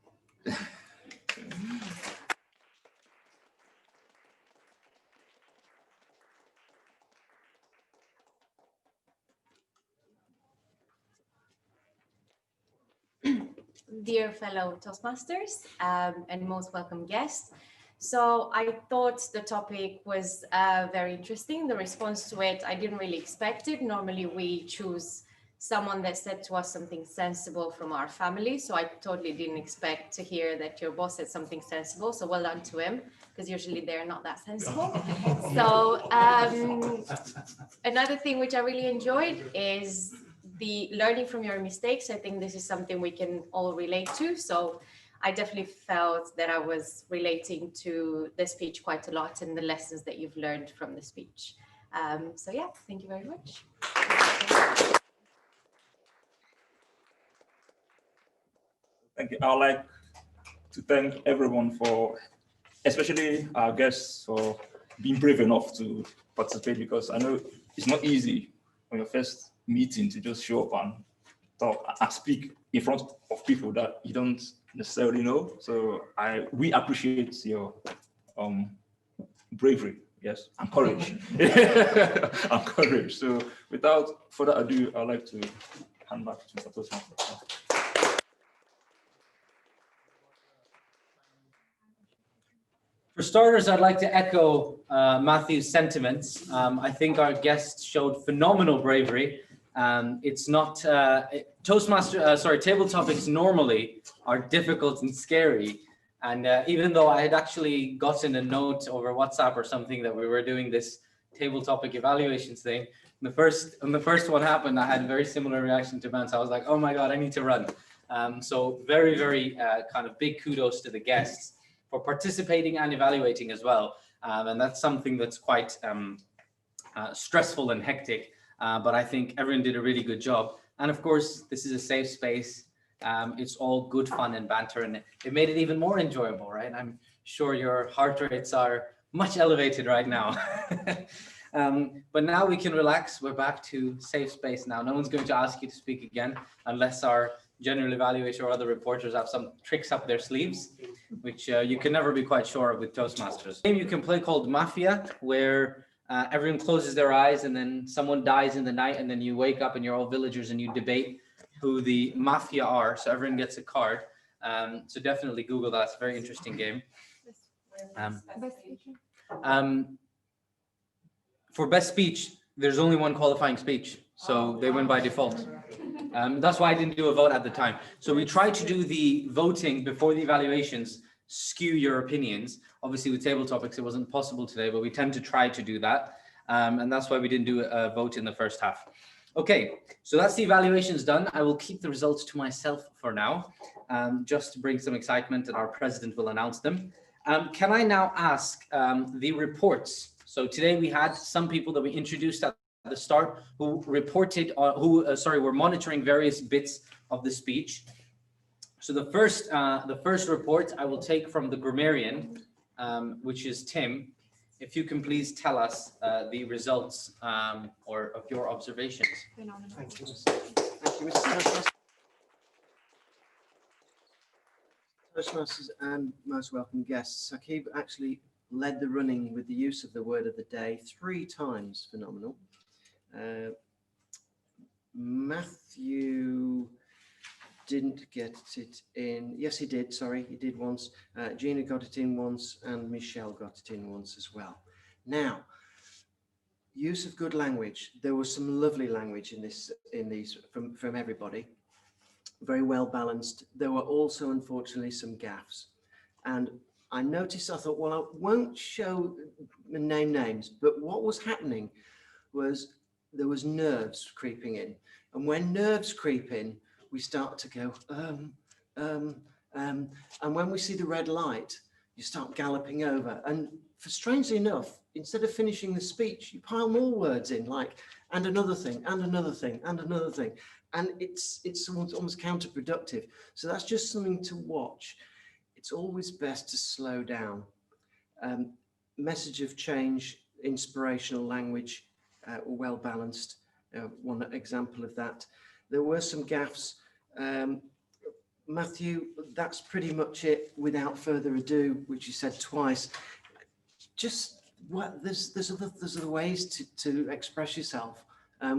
Dear fellow Toastmasters and most welcome guests. So I thought the topic was very interesting. The response to it, I didn't really expect it. Normally we choose someone that said to us something sensible from our family. So I totally didn't expect to hear that your boss said something sensible. So well done to him, because usually they're not that sensible. So another thing which I really enjoyed is the learning from your mistakes. I think this is something we can all relate to. So I definitely felt that I was relating to the speech quite a lot and the lessons that you've learned from the speech. So yeah, thank you very much. Thank you. I'd like to thank everyone for, especially our guests, for being brave enough to participate, because I know it's not easy on your first meeting to just show up and talk and speak in front of people that you don't necessarily know. So we appreciate your bravery, yes, and courage. And courage. So without further ado, I'd like to hand back to Mr. Toastmaster. For starters, I'd like to echo Matthew's sentiments. I think our guests showed phenomenal bravery. It's not table topics normally are difficult and scary. And even though I had actually gotten a note over WhatsApp or something that we were doing this table topic evaluations thing, when the first one happened, I had a very similar reaction to Vance. I was like, oh my God, I need to run. So very, very kind of big kudos to the guests for participating and evaluating as well. And that's something that's quite stressful and hectic, but I think everyone did a really good job. And of course, this is a safe space. It's all good fun and banter, and it made it even more enjoyable, right? I'm sure your heart rates are much elevated right now. But now we can relax. We're back to safe space now. No one's going to ask you to speak again unless our general evaluator or other reporters have some tricks up their sleeves, which you can never be quite sure of with Toastmasters. A game you can play called Mafia, where everyone closes their eyes and then someone dies in the night, and then you wake up and you're all villagers and you debate who the mafia are. So everyone gets a card. So definitely Google that. It's a very interesting game. For best speech, there's only one qualifying speech, so they win by default. That's why I didn't do a vote at the time. So we tried to do the voting before the evaluations, skew your opinions. Obviously with table topics, it wasn't possible today, but we tend to try to do that. And that's why we didn't do a vote in the first half. Okay, so that's the evaluations done. I will keep the results to myself for now, just to bring some excitement, and our president will announce them. Can I now ask the reports? So today we had some people that we introduced at the start who reported, were monitoring various bits of the speech. So the first report I will take from the grammarian, which is Tim. If you can please tell us the results or of your observations. Thank you, Mr. Toastmasters and most welcome guests. Saqib actually led the running with the use of the word of the day 3 times. Phenomenal. Matthew didn't get it in. Yes, he did. Sorry, he did once. Gina got it in once, and Michelle got it in once as well. Now, use of good language. There was some lovely language in these from everybody. very well balanced. There were also, unfortunately, some gaffes. And I noticed, I thought, well, I won't show names, but what was happening was there was nerves creeping in. And when nerves creep in, we start to go, and when we see the red light, you start galloping over. And strangely enough, instead of finishing the speech, you pile more words in, like, and another thing, and another thing, and another thing. And it's almost counterproductive. So that's just something to watch. It's always best to slow down. Message of change, inspirational language, well balanced. One example of that. There were some gaffes. Matthew, that's pretty much it. Without further ado, which you said twice. Just what there's other ways to express yourself.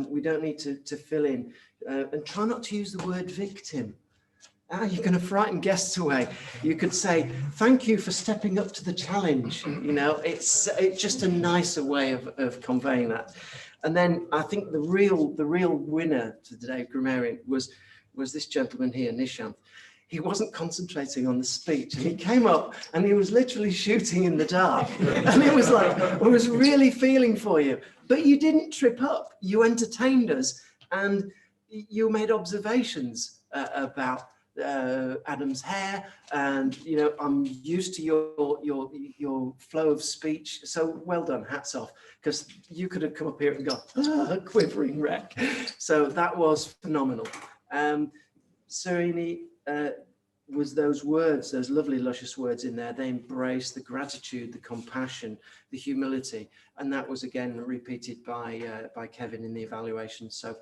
We don't need to fill in, and try not to use the word victim. You're going to frighten guests away. You could say, thank you for stepping up to the challenge. You know, it's just a nicer way of conveying that. And then I think the real winner today, grammarian, was this gentleman here, Nishant. He wasn't concentrating on the speech, and he came up and he was literally shooting in the dark. And it was like, I was really feeling for you, but you didn't trip up. You entertained us, and you made observations about Adam's hair, and you know, I'm used to your flow of speech. So well done, hats off, because you could have come up here and gone, quivering wreck. So that was phenomenal. Serini, was those words, those lovely luscious words in there. They embraced the gratitude, the compassion, the humility, and that was again repeated by Kevin in the evaluation. So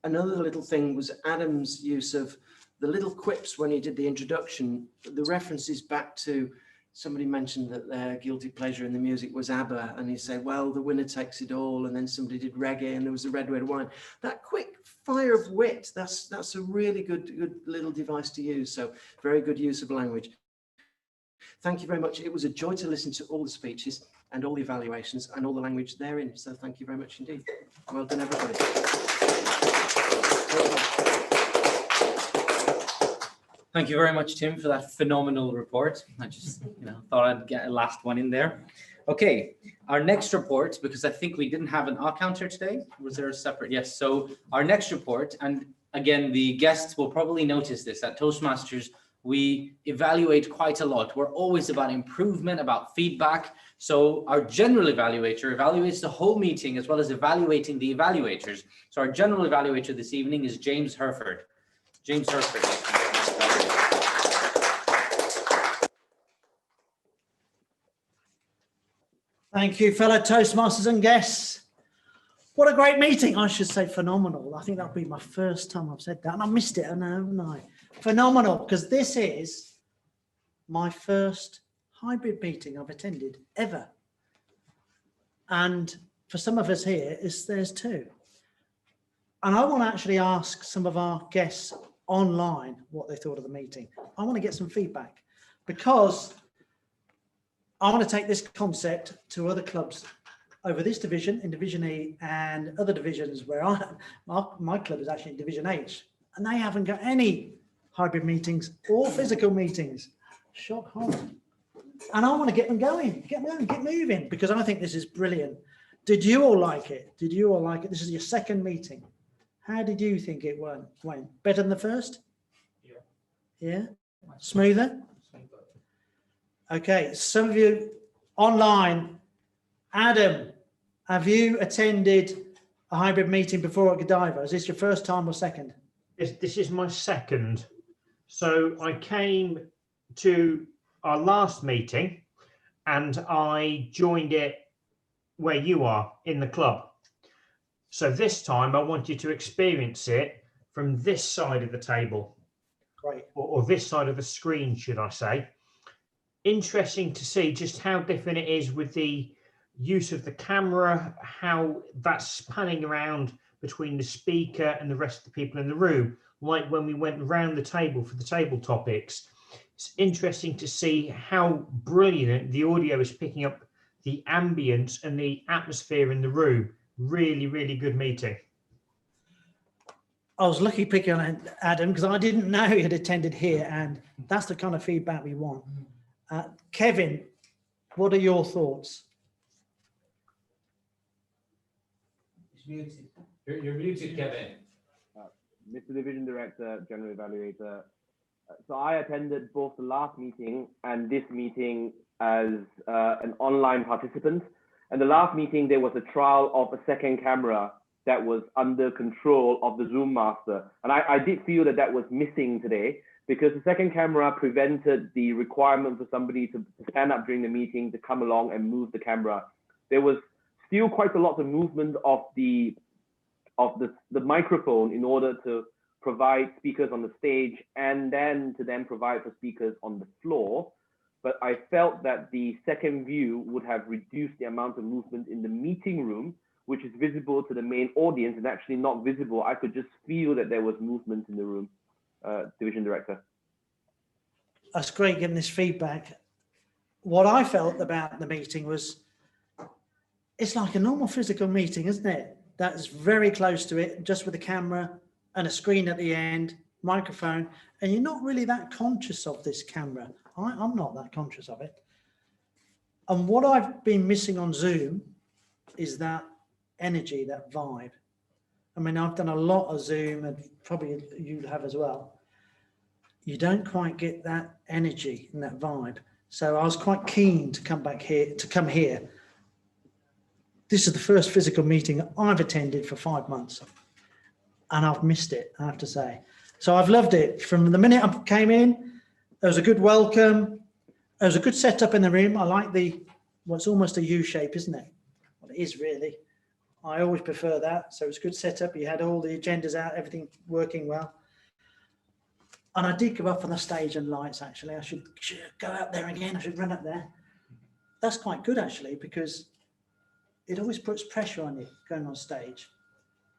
another little thing was Adam's use of the little quips when he did the introduction. The references back to, somebody mentioned that their guilty pleasure in the music was ABBA, and he said, well, the winner takes it all, and then somebody did reggae, and there was a red wine. That quick fire of wit, that's a really good little device to use. So very good use of language. Thank you very much. It was a joy to listen to all the speeches and all the evaluations and all the language therein. So thank you very much indeed. Well done, everybody. Thank you very much, Tim, for that phenomenal report. I just thought I'd get a last one in there. Okay, our next report, because I think we didn't have an counter today. Was there a separate? Yes. So our next report, and again, the guests will probably notice this, at Toastmasters, we evaluate quite a lot. We're always about improvement, about feedback. So our general evaluator evaluates the whole meeting as well as evaluating the evaluators. So our general evaluator this evening is James Herford. James Herford. Thank you, fellow Toastmasters and guests. What a great meeting. I should say phenomenal. I think that'll be my first time I've said that, and I missed it, haven't I? Phenomenal, because this is my first hybrid meeting I've attended ever. And for some of us here, there's two. And I want to actually ask some of our guests online what they thought of the meeting. I want to get some feedback, because I want to take this concept to other clubs over this division, in Division E, and other divisions where my club is actually in Division H, and they haven't got any hybrid meetings or physical meetings. Shock horror. And I want to get them going, get moving, because I think this is brilliant. Did you all like it? Did you all like it? This is your second meeting. How did you think it went? Better than the first? Yeah. Yeah? Smoother? Okay, some of you online, Adam, have you attended a hybrid meeting before at Godiva? Is this your first time or second? This is my second. So I came to our last meeting and I joined it where you are in the club. So this time I want you to experience it from this side of the table. Great. Or this side of the screen, should I say. Interesting to see just how different it is with the use of the camera, how that's panning around between the speaker and the rest of the people in the room, like when we went around the table for the table topics. It's interesting to see how brilliant the audio is picking up the ambience and the atmosphere in the room. Really, really good meeting. I was lucky picking on Adam because I didn't know he had attended here, and that's the kind of feedback we want. Kevin, what are your thoughts? You're muted, Kevin. Mr. Division Director, General Evaluator. So I attended both the last meeting and this meeting as an online participant. And the last meeting, there was a trial of a second camera that was under control of the Zoom master. And I did feel that that was missing today, because the second camera prevented the requirement for somebody to stand up during the meeting, to come along and move the camera. There was still quite a lot of movement of the microphone in order to provide speakers on the stage and then provide for speakers on the floor. But I felt that the second view would have reduced the amount of movement in the meeting room, which is visible to the main audience and actually not visible. I could just feel that there was movement in the room, Division Director. That's great getting this feedback. What I felt about the meeting was, it's like a normal physical meeting, isn't it? That's very close to it, just with a camera and a screen at the end, microphone, and you're not really that conscious of this camera. I'm not that conscious of it. And what I've been missing on Zoom is that energy, that vibe. I mean, I've done a lot of Zoom, and probably you have as well. You don't quite get that energy and that vibe. So I was quite keen to come back here, This is the first physical meeting I've attended for 5 months, and I've missed it, I have to say. So I've loved it. From the minute I came in, there was a good welcome. There was a good setup in the room. I like what's almost a U shape, isn't it? Well, it is really. I always prefer that. So it's good setup. You had all the agendas out, everything working well. And I did go up on the stage and lights, actually. I should go out there again. I should run up there. That's quite good, actually, because it always puts pressure on you going on stage.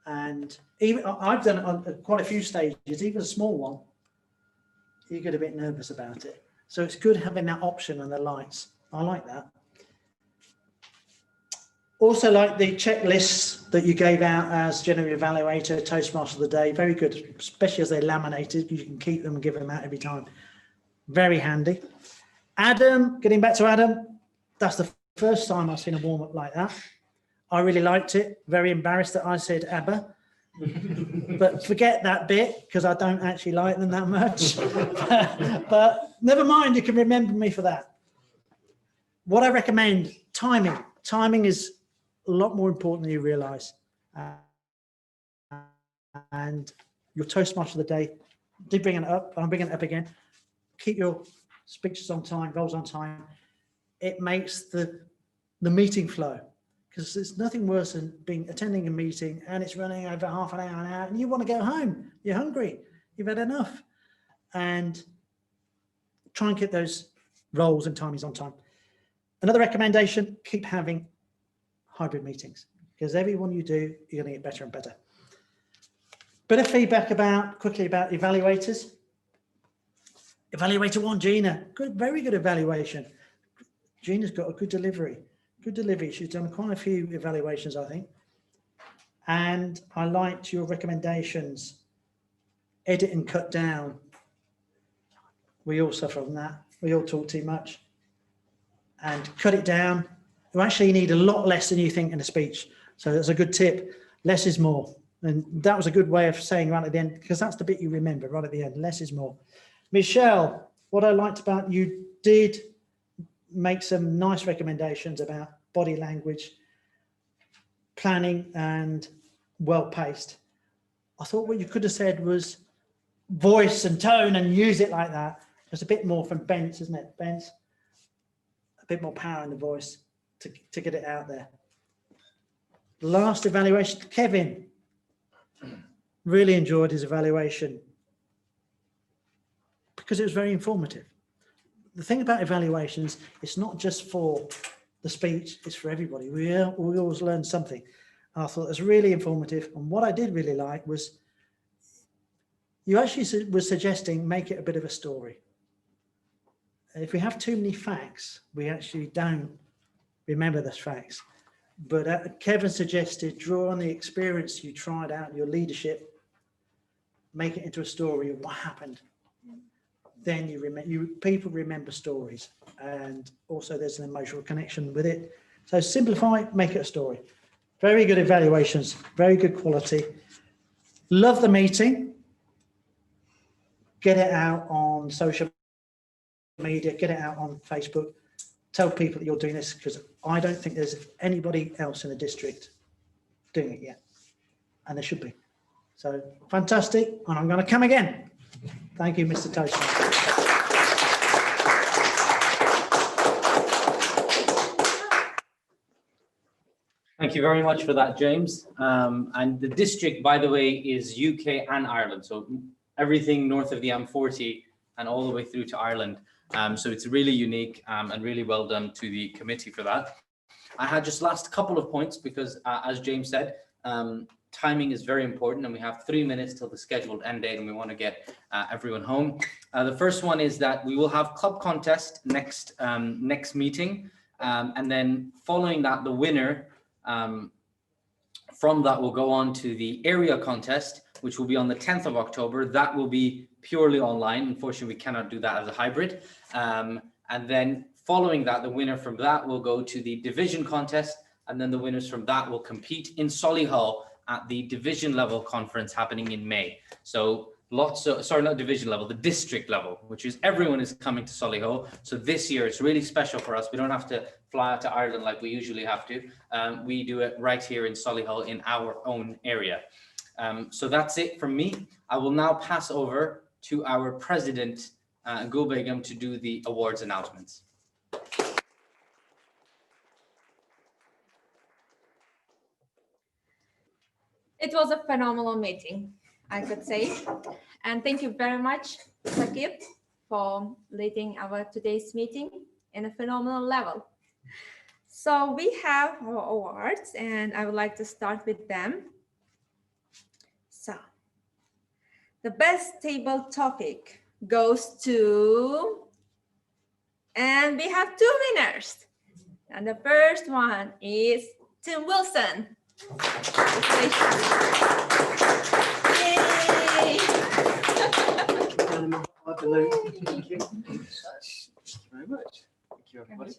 And even I've done it on quite a few stages, even a small one, you get a bit nervous about it. So it's good having that option on the lights. I like that. Also like the checklists that you gave out as General Evaluator, Toastmaster of the Day, very good, especially as they're laminated. You can keep them and give them out every time. Very handy. Adam, getting back to Adam, that's the first time I've seen a warm-up like that. I really liked it. Very embarrassed that I said ABBA. But forget that bit, because I don't actually like them that much. But never mind, you can remember me for that. What I recommend, timing. Timing is a lot more important than you realise. And your Toastmaster of the Day, did bring it up, I'm bringing it up again. Keep your speeches on time, goals on time. It makes the meeting flow, because there's nothing worse than attending a meeting and it's running over half an hour, and you want to go home. You're hungry. You've had enough. And try and get those roles and timings on time. Another recommendation, keep having hybrid meetings, because every one you do, you're going to get better and better. Bit of feedback quickly about evaluators. Evaluator 1, Gina, good, very good evaluation. Gina's got a good delivery. Good delivery. She's done quite a few evaluations, I think. And I liked your recommendations. Edit and cut down. We all suffer from that. We all talk too much. And cut it down. You actually need a lot less than you think in a speech. So that's a good tip. Less is more. And that was a good way of saying right at the end, because that's the bit you remember right at the end. Less is more. Michelle, what I liked about you did make some nice recommendations about body language, planning, and well-paced. I thought what you could have said was voice and tone and use it like that. There's a bit more from Bence, isn't it? Bence, a bit more power in the voice to get it out there. Last evaluation, Kevin. Really enjoyed his evaluation because it was very informative. The thing about evaluations, it's not just for the speech, it's for everybody. We always learn something. And I thought it was really informative. And what I did really like was you actually were suggesting make it a bit of a story. If we have too many facts, we actually don't remember those facts. But Kevin suggested draw on the experience you tried out in your leadership make it into a story of what happened. Then people remember stories, and also there's an emotional connection with it. So simplify, make it a story. Very good evaluations, very good quality. Love the meeting. Get it out on social media, get it out on Facebook. Tell people that you're doing this, because I don't think there's anybody else in the district doing it yet, and there should be. So fantastic, and I'm going to come again. Thank you, Mr. Toastmaster. Thank you very much for that, James. And the district, by the way, is UK and Ireland. So everything north of the M40 and all the way through to Ireland. So it's really unique and really well done to the committee for that. I had just last couple of points because as James said, timing is very important, and we have 3 minutes till the scheduled end date, and we want to get everyone home. The first one is that we will have club contest next meeting. And then following that, the winner from that will go on to the area contest, which will be on the 10th of October. That will be purely online. Unfortunately, we cannot do that as a hybrid. And then following that, the winner from that will go to the division contest, and then the winners from that will compete in Solihull at the division level conference happening in May. So lots of, sorry, not division level, the district level, which is everyone is coming to Solihull. So this year it's really special for us. We don't have to fly out to Ireland like we usually have to. We do it right here in Solihull in our own area. So that's it from me. I will now pass over to our president, Gul Begum, to do the awards announcements. It was a phenomenal meeting, I could say. And thank you very much, Sakib, for leading our today's meeting in a phenomenal level. So we have our awards, and I would like to start with them. So the best table topic goes to, and we have 2 winners. And the first one is Tim Wilson. Yay! Thank you very much. Thank you, everybody.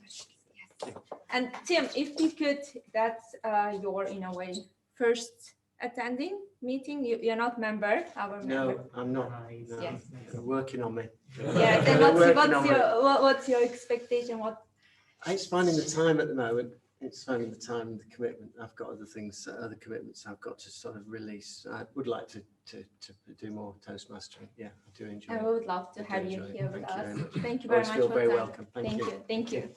And Tim, if you could, that's your, in a way, first attending meeting. You're not member, our member. No, I'm not. No, Yes. they're working on me. Yeah. Then what's your expectation? It's finding the time at the moment. It's finding the time and the commitment. I've got other things, other commitments I've got to sort of release. I would like to do more Toastmastering. Yeah, I do enjoy it. I would love to have you here with us. Thank you very Always much. feel for very time. welcome. Thank you. Thank you.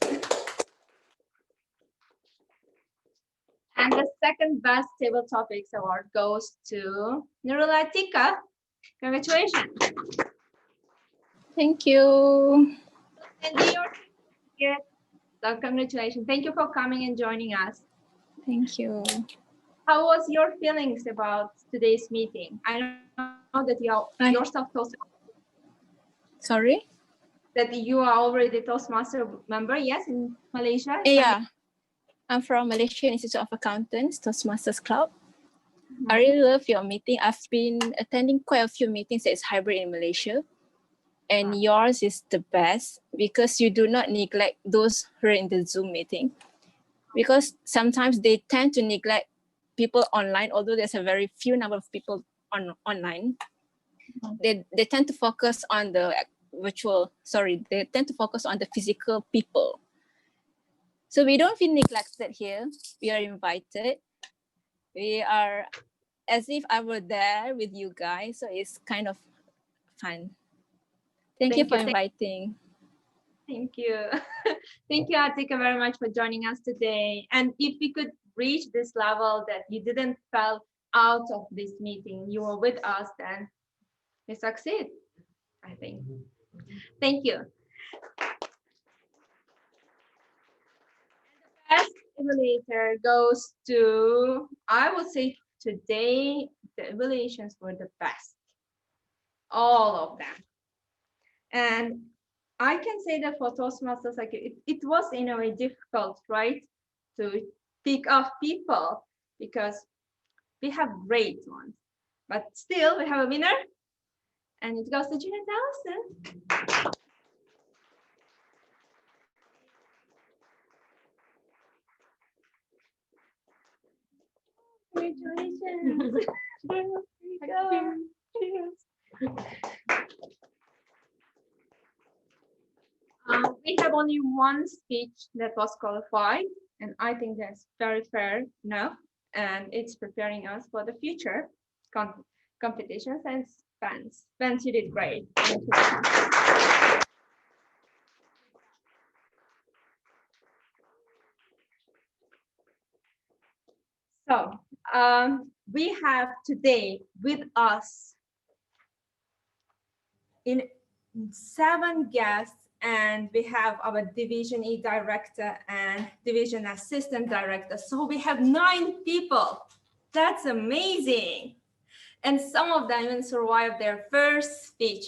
And the second best table topics award goes to Nurula Tika. Congratulations. Thank you. And your so congratulations. Thank you for coming and joining us. Thank you. How was your feelings about today's meeting? I know that you are yourself Sorry? That you are already Toastmaster member, yes, in Malaysia? Yeah. I'm from Malaysian Institute of Accountants, Toastmasters Club. I really love your meeting. I've been attending quite a few meetings that is hybrid in Malaysia. And yours is the best because you do not neglect those who are in the Zoom meeting. Because sometimes they tend to neglect people online, although there's a very few number of people online. They tend to focus on the they tend to focus on the physical people. So we don't feel neglected here. We are invited. We are as if I were there with you guys. So it's kind of fun. Thank you for inviting. Thank you. Thank you, Atika, very much for joining us today. And if we could reach this level that you didn't fall out of this meeting, you were with us, then we succeed, I think. Thank you. And the best evaluator goes to, I would say today, the evaluations were the best. All of them. And I can say that for Toastmasters, like it was in a way difficult, right, to pick off people because we have great ones, but still we have a winner. And it goes to Janet Allison. Congratulations. We have only one speech that was qualified, and I think that's very fair enough. And it's preparing us for the future competitions. And Spence, you did great. Thank you. So we have today with us in 7 guests, and we have our Division E director and Division Assistant Director. So we have 9 people. That's amazing. And some of them even survived their first speech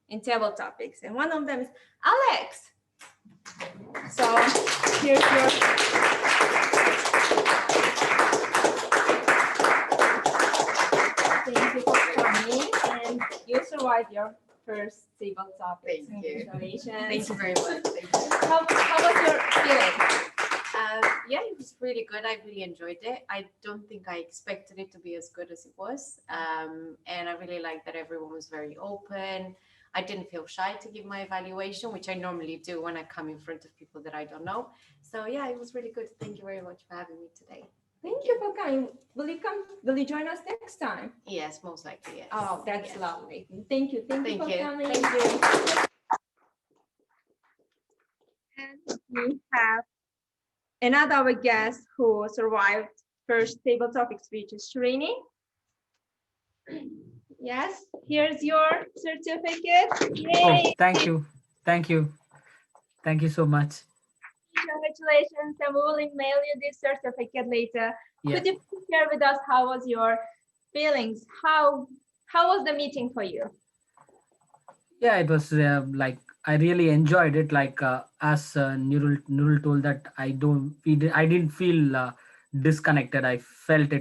in table topics. And one of them is Alex. So here's your. Thank you for coming, and you survived your first table topic. Thank you. Congratulations. Thank you very much. Thank you. How was your feeling? Yeah, it was really good. I really enjoyed it. I don't think I expected it to be as good as it was. And I really liked that everyone was very open. I didn't feel shy to give my evaluation, which I normally do when I come in front of people that I don't know. So yeah, it was really good. Thank you very much for having me today. Thank you for coming. Will you join us next time? Yes, most likely, yes. Oh, that's Yes. lovely. Thank you. Thank you for coming. Thank you. And we have another our guest who survived first table topic speech is Srini. Yes, here's your certificate. Oh, Yay! thank you. Thank you. Thank you so much. Congratulations, and we will email you this certificate later. Yeah. Could you please share with us how was your feelings? How was the meeting for you? Yeah, it was like I really enjoyed it. Like as Nurul told that I didn't feel disconnected. I felt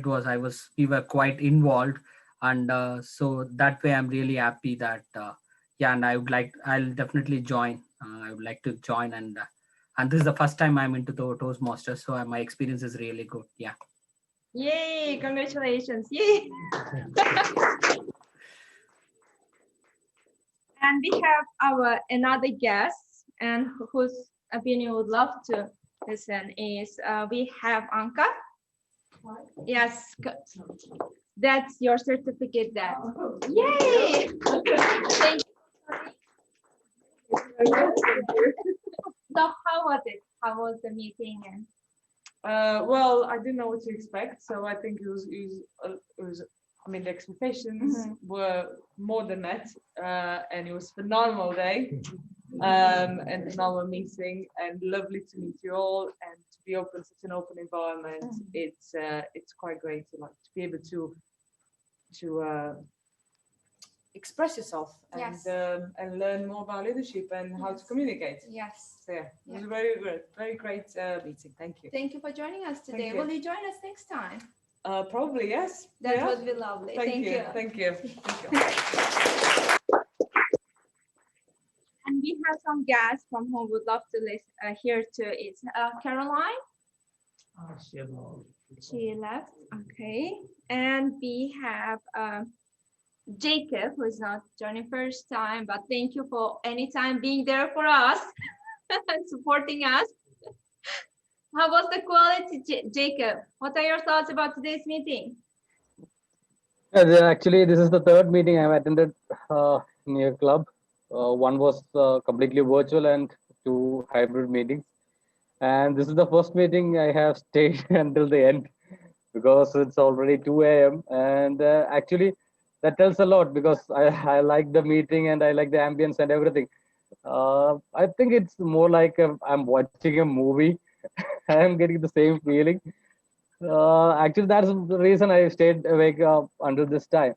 we were quite involved, and so that way I'm really happy that yeah, and I'll definitely join. I would like to join, and this is the first time I'm into the Toastmasters, so my experience is really good. Yeah. Yay! Congratulations! Yay! And we have our another guest, and whose opinion would love to listen is we have Anka. Yes, that's your certificate. That yay! Thank you. So how was it? How was the meeting? And well, I didn't know what to expect, so I think it was. I mean, the expectations were more than met, and it was a phenomenal day, and phenomenal meeting, and lovely to meet you all, and to be open, such an open environment. It's quite great to be able to express yourself and Yes. And learn more about leadership and how to communicate. Yes. So yeah, it was a very great meeting. Thank you. Thank you for joining us today. Thank you. Will you join us next time? Probably yes. That Yeah. would be lovely. Thank you. Thank you. Thank you. And we have some guests from whom would love to listen hear to it. Caroline, she left. Okay. And we have Jacob, who is not joining first time, but thank you for any time being there for us and supporting us. How was the quality, Jacob? What are your thoughts about today's meeting? Actually, this is the 3rd meeting I've attended in your club. One was completely virtual and 2 hybrid meetings. And this is the first meeting I have stayed until the end because it's already 2 a.m. And actually, that tells a lot because I like the meeting and I like the ambience and everything. I think it's more like I'm watching a movie. I am getting the same feeling. Actually, that's the reason I stayed awake until this time.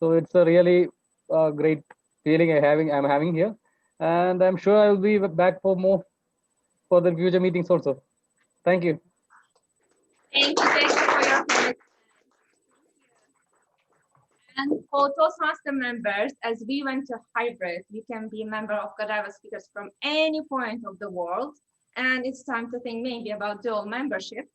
So it's a really great feeling I'm having here, and I'm sure I'll be back for more for the future meetings also. Thank you. Thank you for your comment. And for Toastmaster members, as we went to hybrid, you can be a member of Godiva speakers from any point of the world. And it's time to think maybe about dual membership.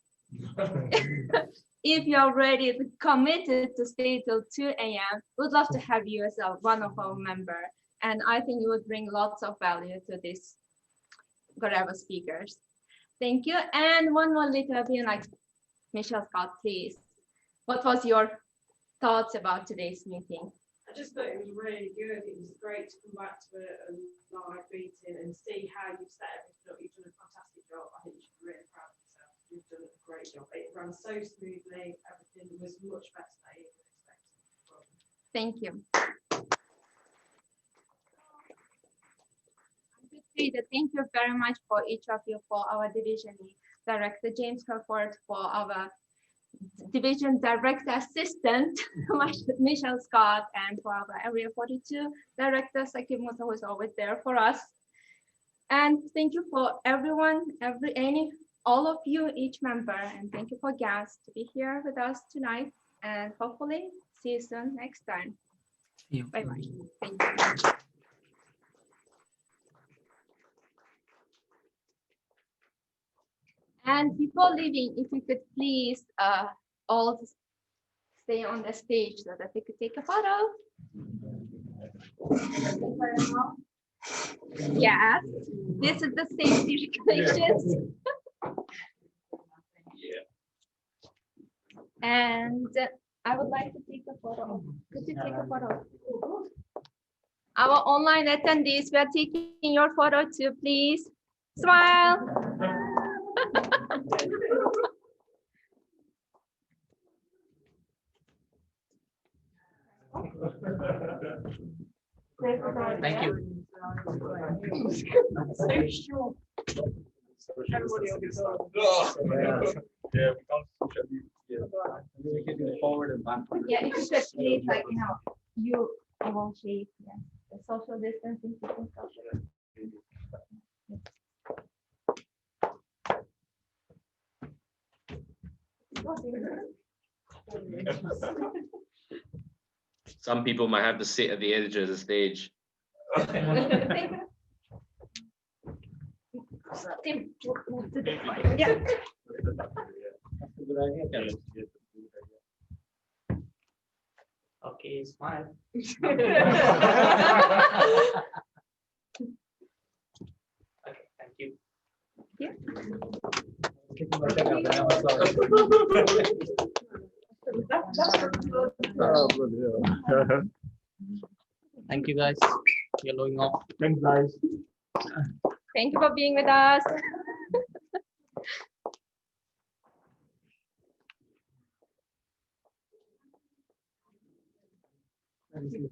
If you're ready, committed to stay till 2 a.m., we'd love to have you as one of our members. And I think you would bring lots of value to this Godiva speakers. Thank you. And one more little bit, like Michelle Scott, please. What was your thoughts about today's meeting? I just thought it was really good. It was great to come back to a live meeting and see how you've set everything up. You've done a fantastic job. I think you should be really proud of yourself. You've done a great job. It ran so smoothly. Everything was much better than you would expect. Thank you. Thank you very much for each of you, for our division director, James Crawford, for our division director assistant, Michelle Scott, and for our Area 42 director, Sakib Musa, who is always there for us. And thank you for everyone, all of you, each member, and thank you for guests to be here with us tonight. And hopefully see you soon next time. Bye-bye. Thank you. And before leaving, if we could please all stay on the stage so that we could take a photo. Yes, this is the safety regulations. And I would like to take a photo. Could you take a photo? Our online attendees, we are taking your photo too, please. Smile. Thank you. Forward and backward. Yeah, it should be like, you oval shape. Yeah, the social distancing. Some people might have to sit at the edge of the stage. Tim, move to this side. Yeah. Good idea, Kevin. Okay, smile. Okay, thank you. Yeah. Thank you, guys. You're going off. Thanks, guys. Thank you for being with us. Thank you.